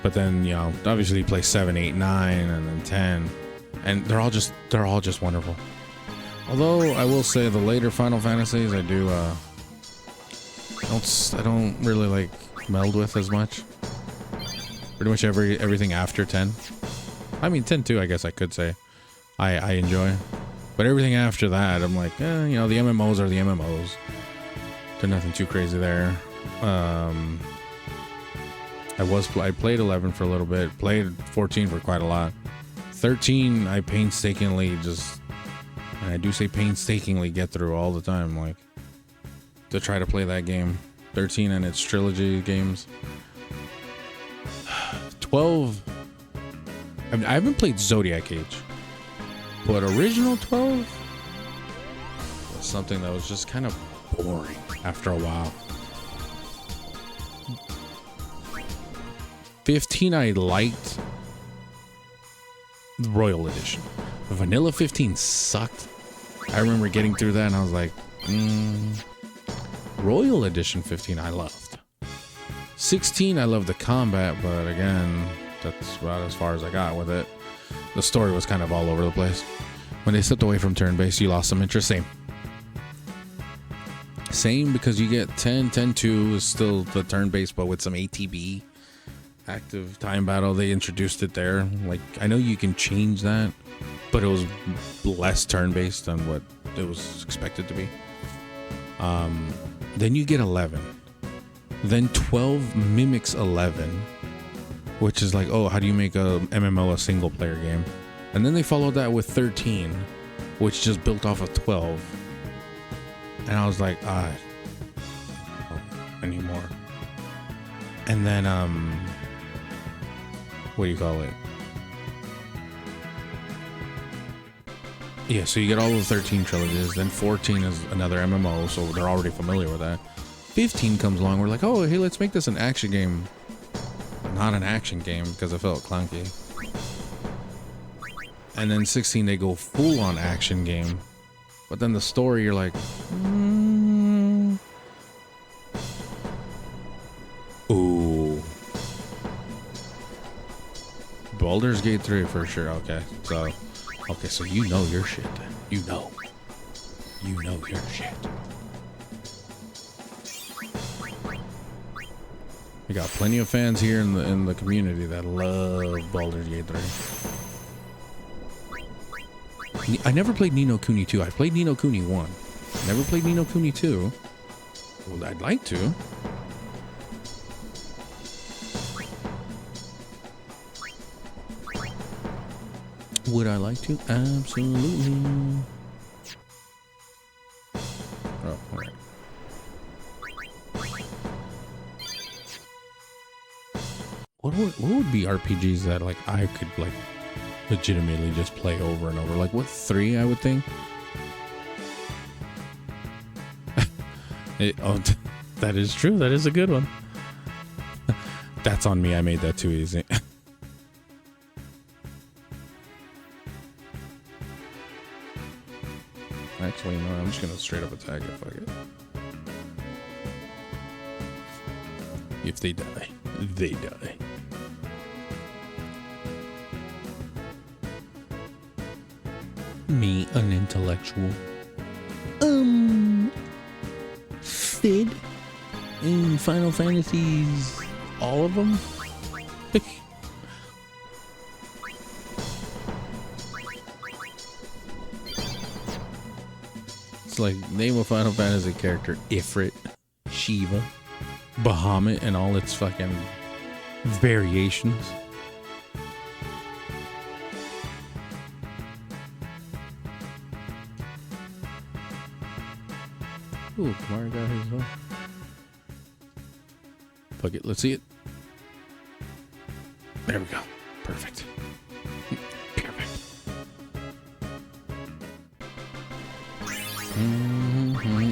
But then, obviously you play 7, 8, 9, and then 10, and they're all just wonderful. Although I will say the later Final Fantasies I don't really like meld with as much. Pretty much everything after 10. I mean 10 too, I guess I could say I enjoy. But everything after that, I'm like, the MMOs are the MMOs. There's nothing too crazy there. I played 11 for a little bit, played 14 for quite a lot. 13, I painstakingly and I do say painstakingly, get through all the time, like, to try to play that game. 13 and its trilogy games. 12, I haven't played Zodiac Age, but original 12 was something that was just kind of boring after a while. 15, I liked the Royal Edition. Vanilla 15 sucked. I remember getting through that and I was like, Royal Edition 15 I loved. 16, I love the combat, but again, that's about as far as I got with it. The story was kind of all over the place. When they stepped away from turn-based, you lost some interest. Same because you get 10, 10-2 is still the turn-based, but with some ATB, active time battle. They introduced it there. Like, I know you can change that, but it was less turn-based than what it was expected to be. Then you get 11. Then 12 mimics 11, which is like, oh, how do you make a MMO a single-player game? And then they followed that with 13, which just built off of 12. And I was like, anymore. And then, what do you call it? Yeah, so you get all of the 13 trilogies. Then 14 is another MMO, so they're already familiar with that. 15 comes along, we're like, oh, hey, let's make this an action game. Not an action game, because it felt clunky. And then 16, they go full on action game. But then the story, you're like, ooh. Baldur's Gate 3 for sure. Okay, so you know your shit then. You know your shit. We got plenty of fans here in the community that love Baldur's Gate 3. I never played Ni no Kuni 2. I played Ni no Kuni 1. Never played Ni no Kuni 2. Well, I'd like to. Would I like to? Absolutely. Oh, alright. What would be RPGs that like I could like legitimately just play over and over? Like what, 3 I would think? That is true. That is a good one. That's on me. I made that too easy. Actually, no, I'm just gonna straight up attack it. Fuck it. If they die, they die. Me, an intellectual. Sid in Final Fantasies, all of them. It's like name a Final Fantasy character: Ifrit, Shiva, Bahamut, and all its fucking variations. Ooh, Kamara got his own. Fuck it, let's see it. There we go. Perfect. Perfect.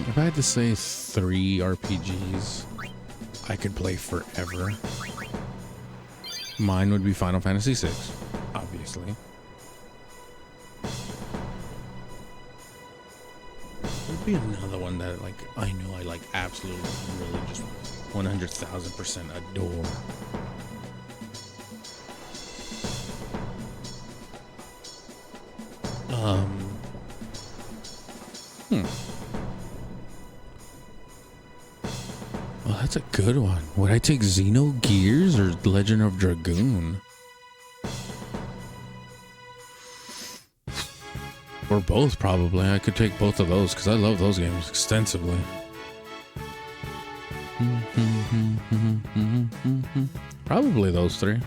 If I had to say 3 RPGs I could play forever, mine would be Final Fantasy VI, obviously. There'd be another one that like I know I like absolutely really just 100,000% adore. Well, that's a good one. Would I take Xenogears or Legend of Dragoon? Or both, probably. I could take both of those because I love those games extensively. Probably those 3.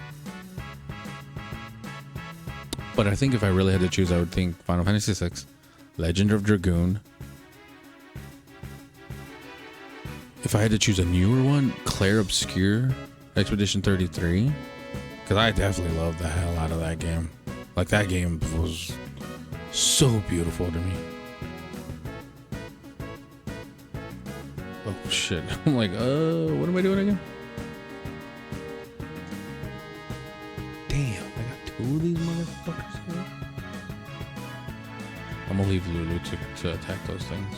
But I think if I really had to choose, I would think Final Fantasy VI, Legend of Dragoon. If I had to choose a newer one, Clair Obscur, Expedition 33. Because I definitely love the hell out of that game. Like, that game was so beautiful to me. Oh, shit. I'm like, what am I doing again? Damn, I got 2 of these motherfuckers here. I'm gonna leave Lulu to attack those things.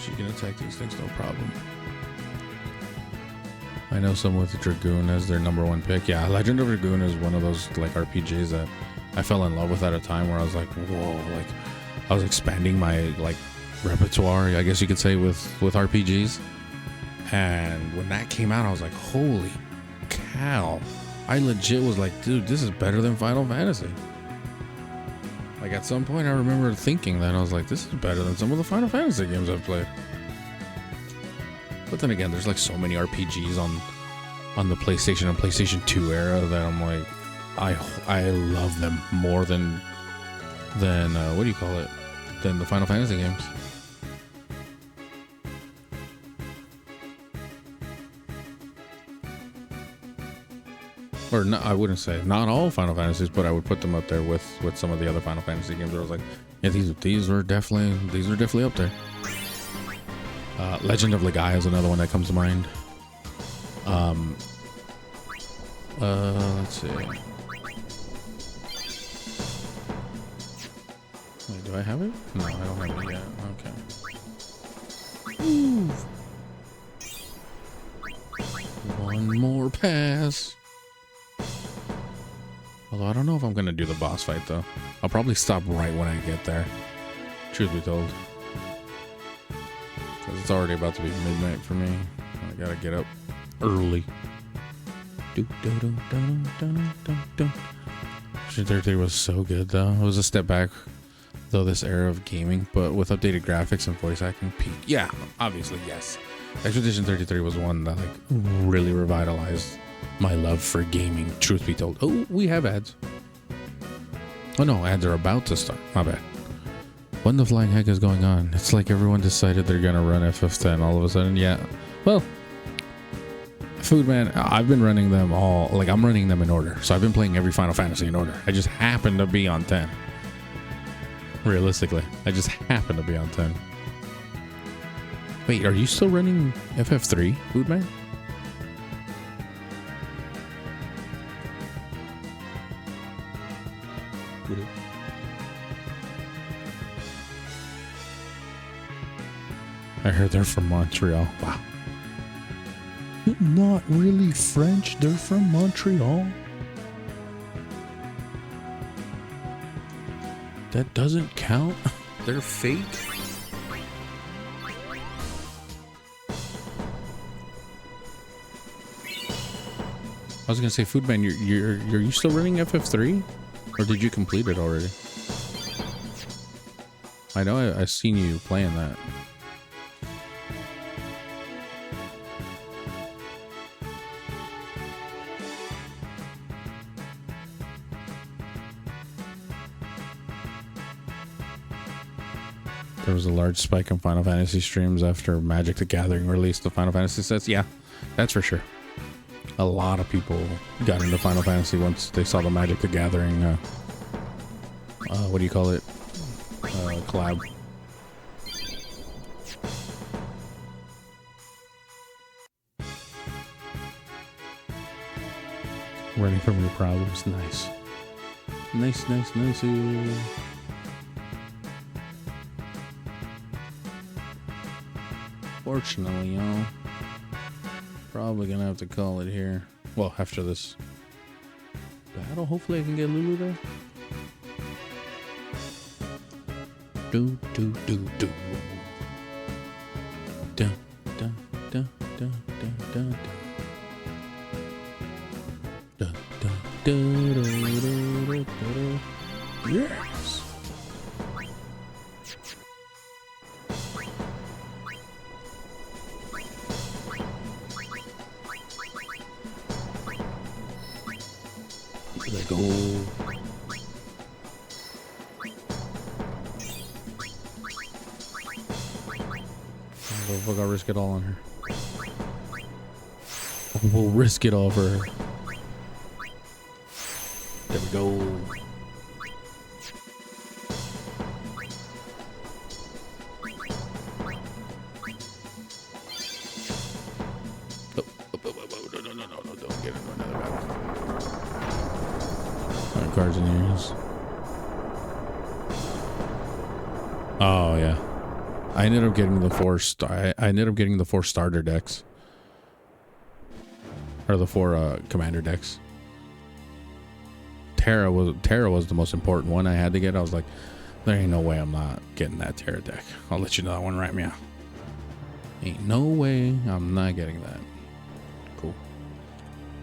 She can attack these things, no problem. I know some with Dragoon as their #1 pick. Yeah, Legend of Dragoon is one of those like RPGs that I fell in love with at a time where I was like, whoa, like I was expanding my like repertoire, I guess you could say, with RPGs. And when that came out, I was like, holy cow. I legit was like, dude, this is better than Final Fantasy. Like at some point I remember thinking that I was like, this is better than some of the Final Fantasy games I've played. But then again, there's like so many RPGs on the PlayStation and PlayStation 2 era that I'm like, I love them more than what do you call it? Than the Final Fantasy games. Or no, I wouldn't say not all Final Fantasies, but I would put them up there with some of the other Final Fantasy games where I was like, yeah, these are definitely up there. Legend of Legaia is another one that comes to mind. Let's see. Wait, do I have it? No, I don't have it yet. Okay. Ooh. One more pass. Although I don't know if I'm gonna do the boss fight though. I'll probably stop right when I get there. Truth be told. Because it's already about to be midnight for me. I gotta get up early. Action 33 was so good though. It was a step back though this era of gaming, but with updated graphics and voice acting peak. Yeah, obviously, yes. Expedition 33 was one that like really revitalized my love for gaming, truth be told. Oh, we have ads. Oh no, ads are about to start. My bad. What in the flying heck is going on? It's like everyone decided they're gonna run FF10 all of a sudden. Yeah. Well, Foodman, I've been running them all, like I'm running them in order. So I've been playing every Final Fantasy in order. I just happen to be on 10. Realistically, I just happen to be on 10. Wait, are you still running FF3, Foodman? I heard they're from Montreal. Wow. Not really French. They're from Montreal. That doesn't count. They're fake. I was gonna say, Foodman, you're you still running FF3, or did you complete it already? I know I seen you playing that. There was a large spike in Final Fantasy streams after Magic the Gathering released the Final Fantasy sets. Yeah, that's for sure. A lot of people got into Final Fantasy once they saw the Magic the Gathering, what do you call it? Collab. Running from your problems. Nice. Nice, nice, nice. Fortunately, y'all, probably gonna have to call it here. Well, after this battle, hopefully I can get Lulu there. Do. Dun, dun, dun, dun, dun, dun, dun. Dun, dun, dun. Yes. Let's go. I'll risk it all on her. We'll risk it all for her. There we go. No, don't get into another battle. Cards and ears. Oh yeah, I ended up getting the four starter decks. or the 4 commander decks. Terra was the most important one I had to get. I was like, there ain't no way I'm not getting that Terra deck. I'll let you know that one right now. Ain't no way I'm not getting that. Cool.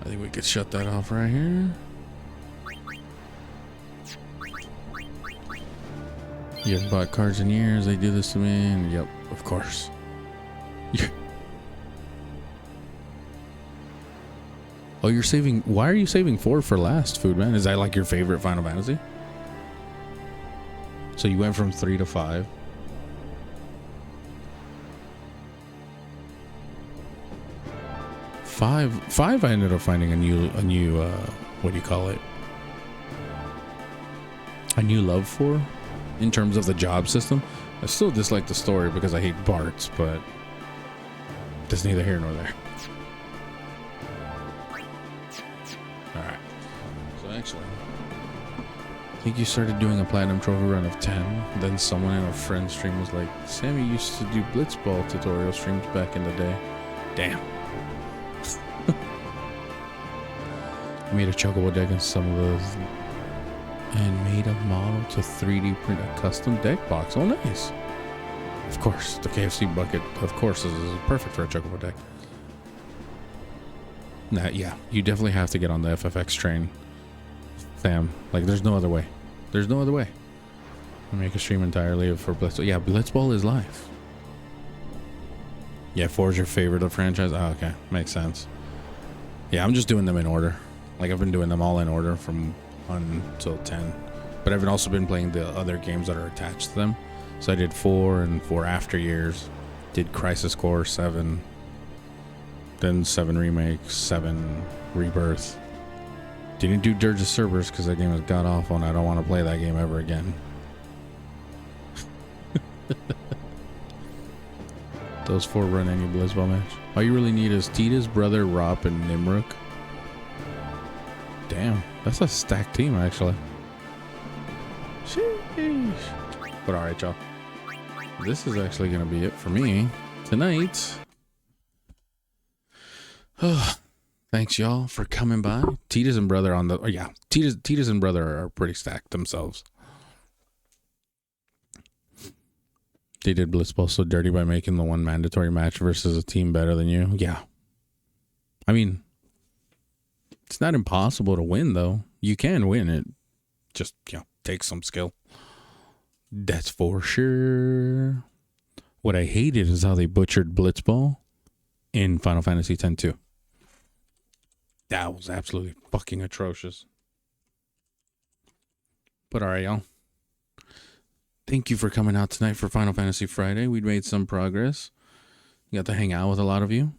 I think we could shut that off right here. You haven't bought cards in years. They do this to me. And yep, of course. Oh, you're saving. Why are you saving 4 for last, Food Man? Is that like your favorite Final Fantasy? So you went from 3 to 5. Five. I ended up finding a new. What do you call it? A new love for, in terms of the job system. I still dislike the story because I hate Bart's, but that's neither here nor there. Alright. So actually, I think you started doing a platinum trophy run of 10. Then someone in a friend stream was like, Sammy used to do blitzball tutorial streams back in the day. Damn. I made a chocobo deck and some of those, and made a model to 3D print a custom deck box. Oh, nice. Of course, the KFC bucket, of course, is perfect for a chocobo deck. Nah, yeah, you definitely have to get on the FFX train, fam. Like, there's no other way. There's no other way. I make a stream entirely for Blitzball. Yeah, Blitzball is live. Yeah, 4 is your favorite of the franchise? Oh, okay, makes sense. Yeah, I'm just doing them in order. Like, I've been doing them all in order from 1 till 10. But I've also been playing the other games that are attached to them. So I did 4 and 4 After Years. Did Crisis Core 7. Then 7 Remake, 7 Rebirth. Didn't do Dirge of Cerberus because that game was god-awful and I don't want to play that game ever again. Those 4 run any Blitzball match. All you really need is Tita's brother, Rop, and Nimruk. Damn, that's a stacked team, actually. Sheesh. But alright, y'all. This is actually going to be it for me tonight. Thanks, y'all, for coming by. Tita's and brother on the... Oh, yeah, Tita's and brother are pretty stacked themselves. They did Blitzball so dirty by making the one mandatory match versus a team better than you. Yeah. I mean, it's not impossible to win, though. You can win it. Just, take some skill. That's for sure. What I hated is how they butchered Blitzball in Final Fantasy X-2. That was absolutely fucking atrocious. But alright, y'all. Thank you for coming out tonight for Final Fantasy Friday. We made some progress. Got to hang out with a lot of you.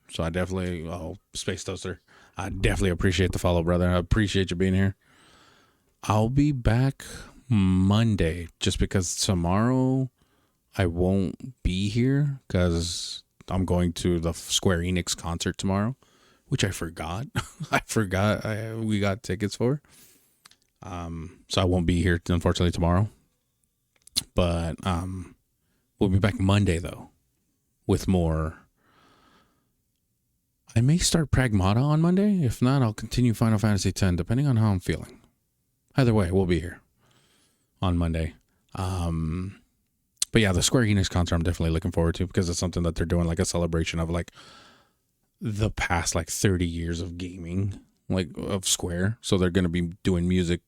So I definitely... Oh, Space Toaster. I definitely appreciate the follow, brother. I appreciate you being here. I'll be back Monday. Just because tomorrow I won't be here. Because I'm going to the Square Enix concert tomorrow. Which I forgot. We got tickets for. So I won't be here, unfortunately, tomorrow. But we'll be back Monday, though, with more. I may start Pragmata on Monday. If not, I'll continue Final Fantasy X, depending on how I'm feeling. Either way, we'll be here on Monday. But yeah, the Square Enix concert I'm definitely looking forward to because it's something that they're doing, like a celebration of like the past like 30 years of gaming, like of Square. So they're going to be doing music.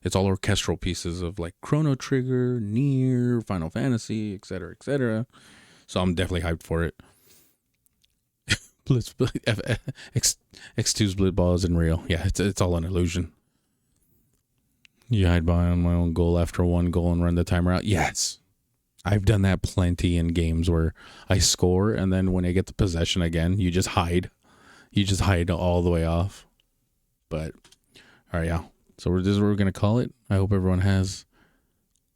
It's all orchestral pieces of like Chrono Trigger, Nier, Final Fantasy, etc., etc. So I'm definitely hyped for it. X2's Blitzball isn't real. Yeah, it's all an illusion. You hide behind my own goal after one goal and run the timer out. Yes. I've done that plenty in games where I score and then when I get the possession again, you just hide. You just hide all the way off. But, all right, yeah. So this is what we're going to call it. I hope everyone has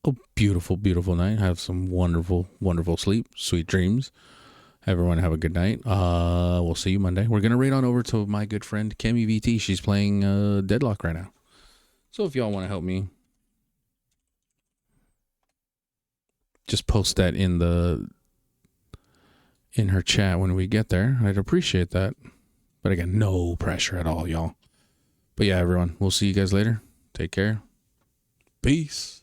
a beautiful, beautiful night. Have some wonderful, wonderful sleep. Sweet dreams. Everyone have a good night. We'll see you Monday. We're going to raid on over to my good friend, Kemi VT. She's playing Deadlock right now. So if y'all want to help me, just post that in her chat when we get there. I'd appreciate that. But again, no pressure at all, y'all. But yeah, everyone, we'll see you guys later. Take care. Peace.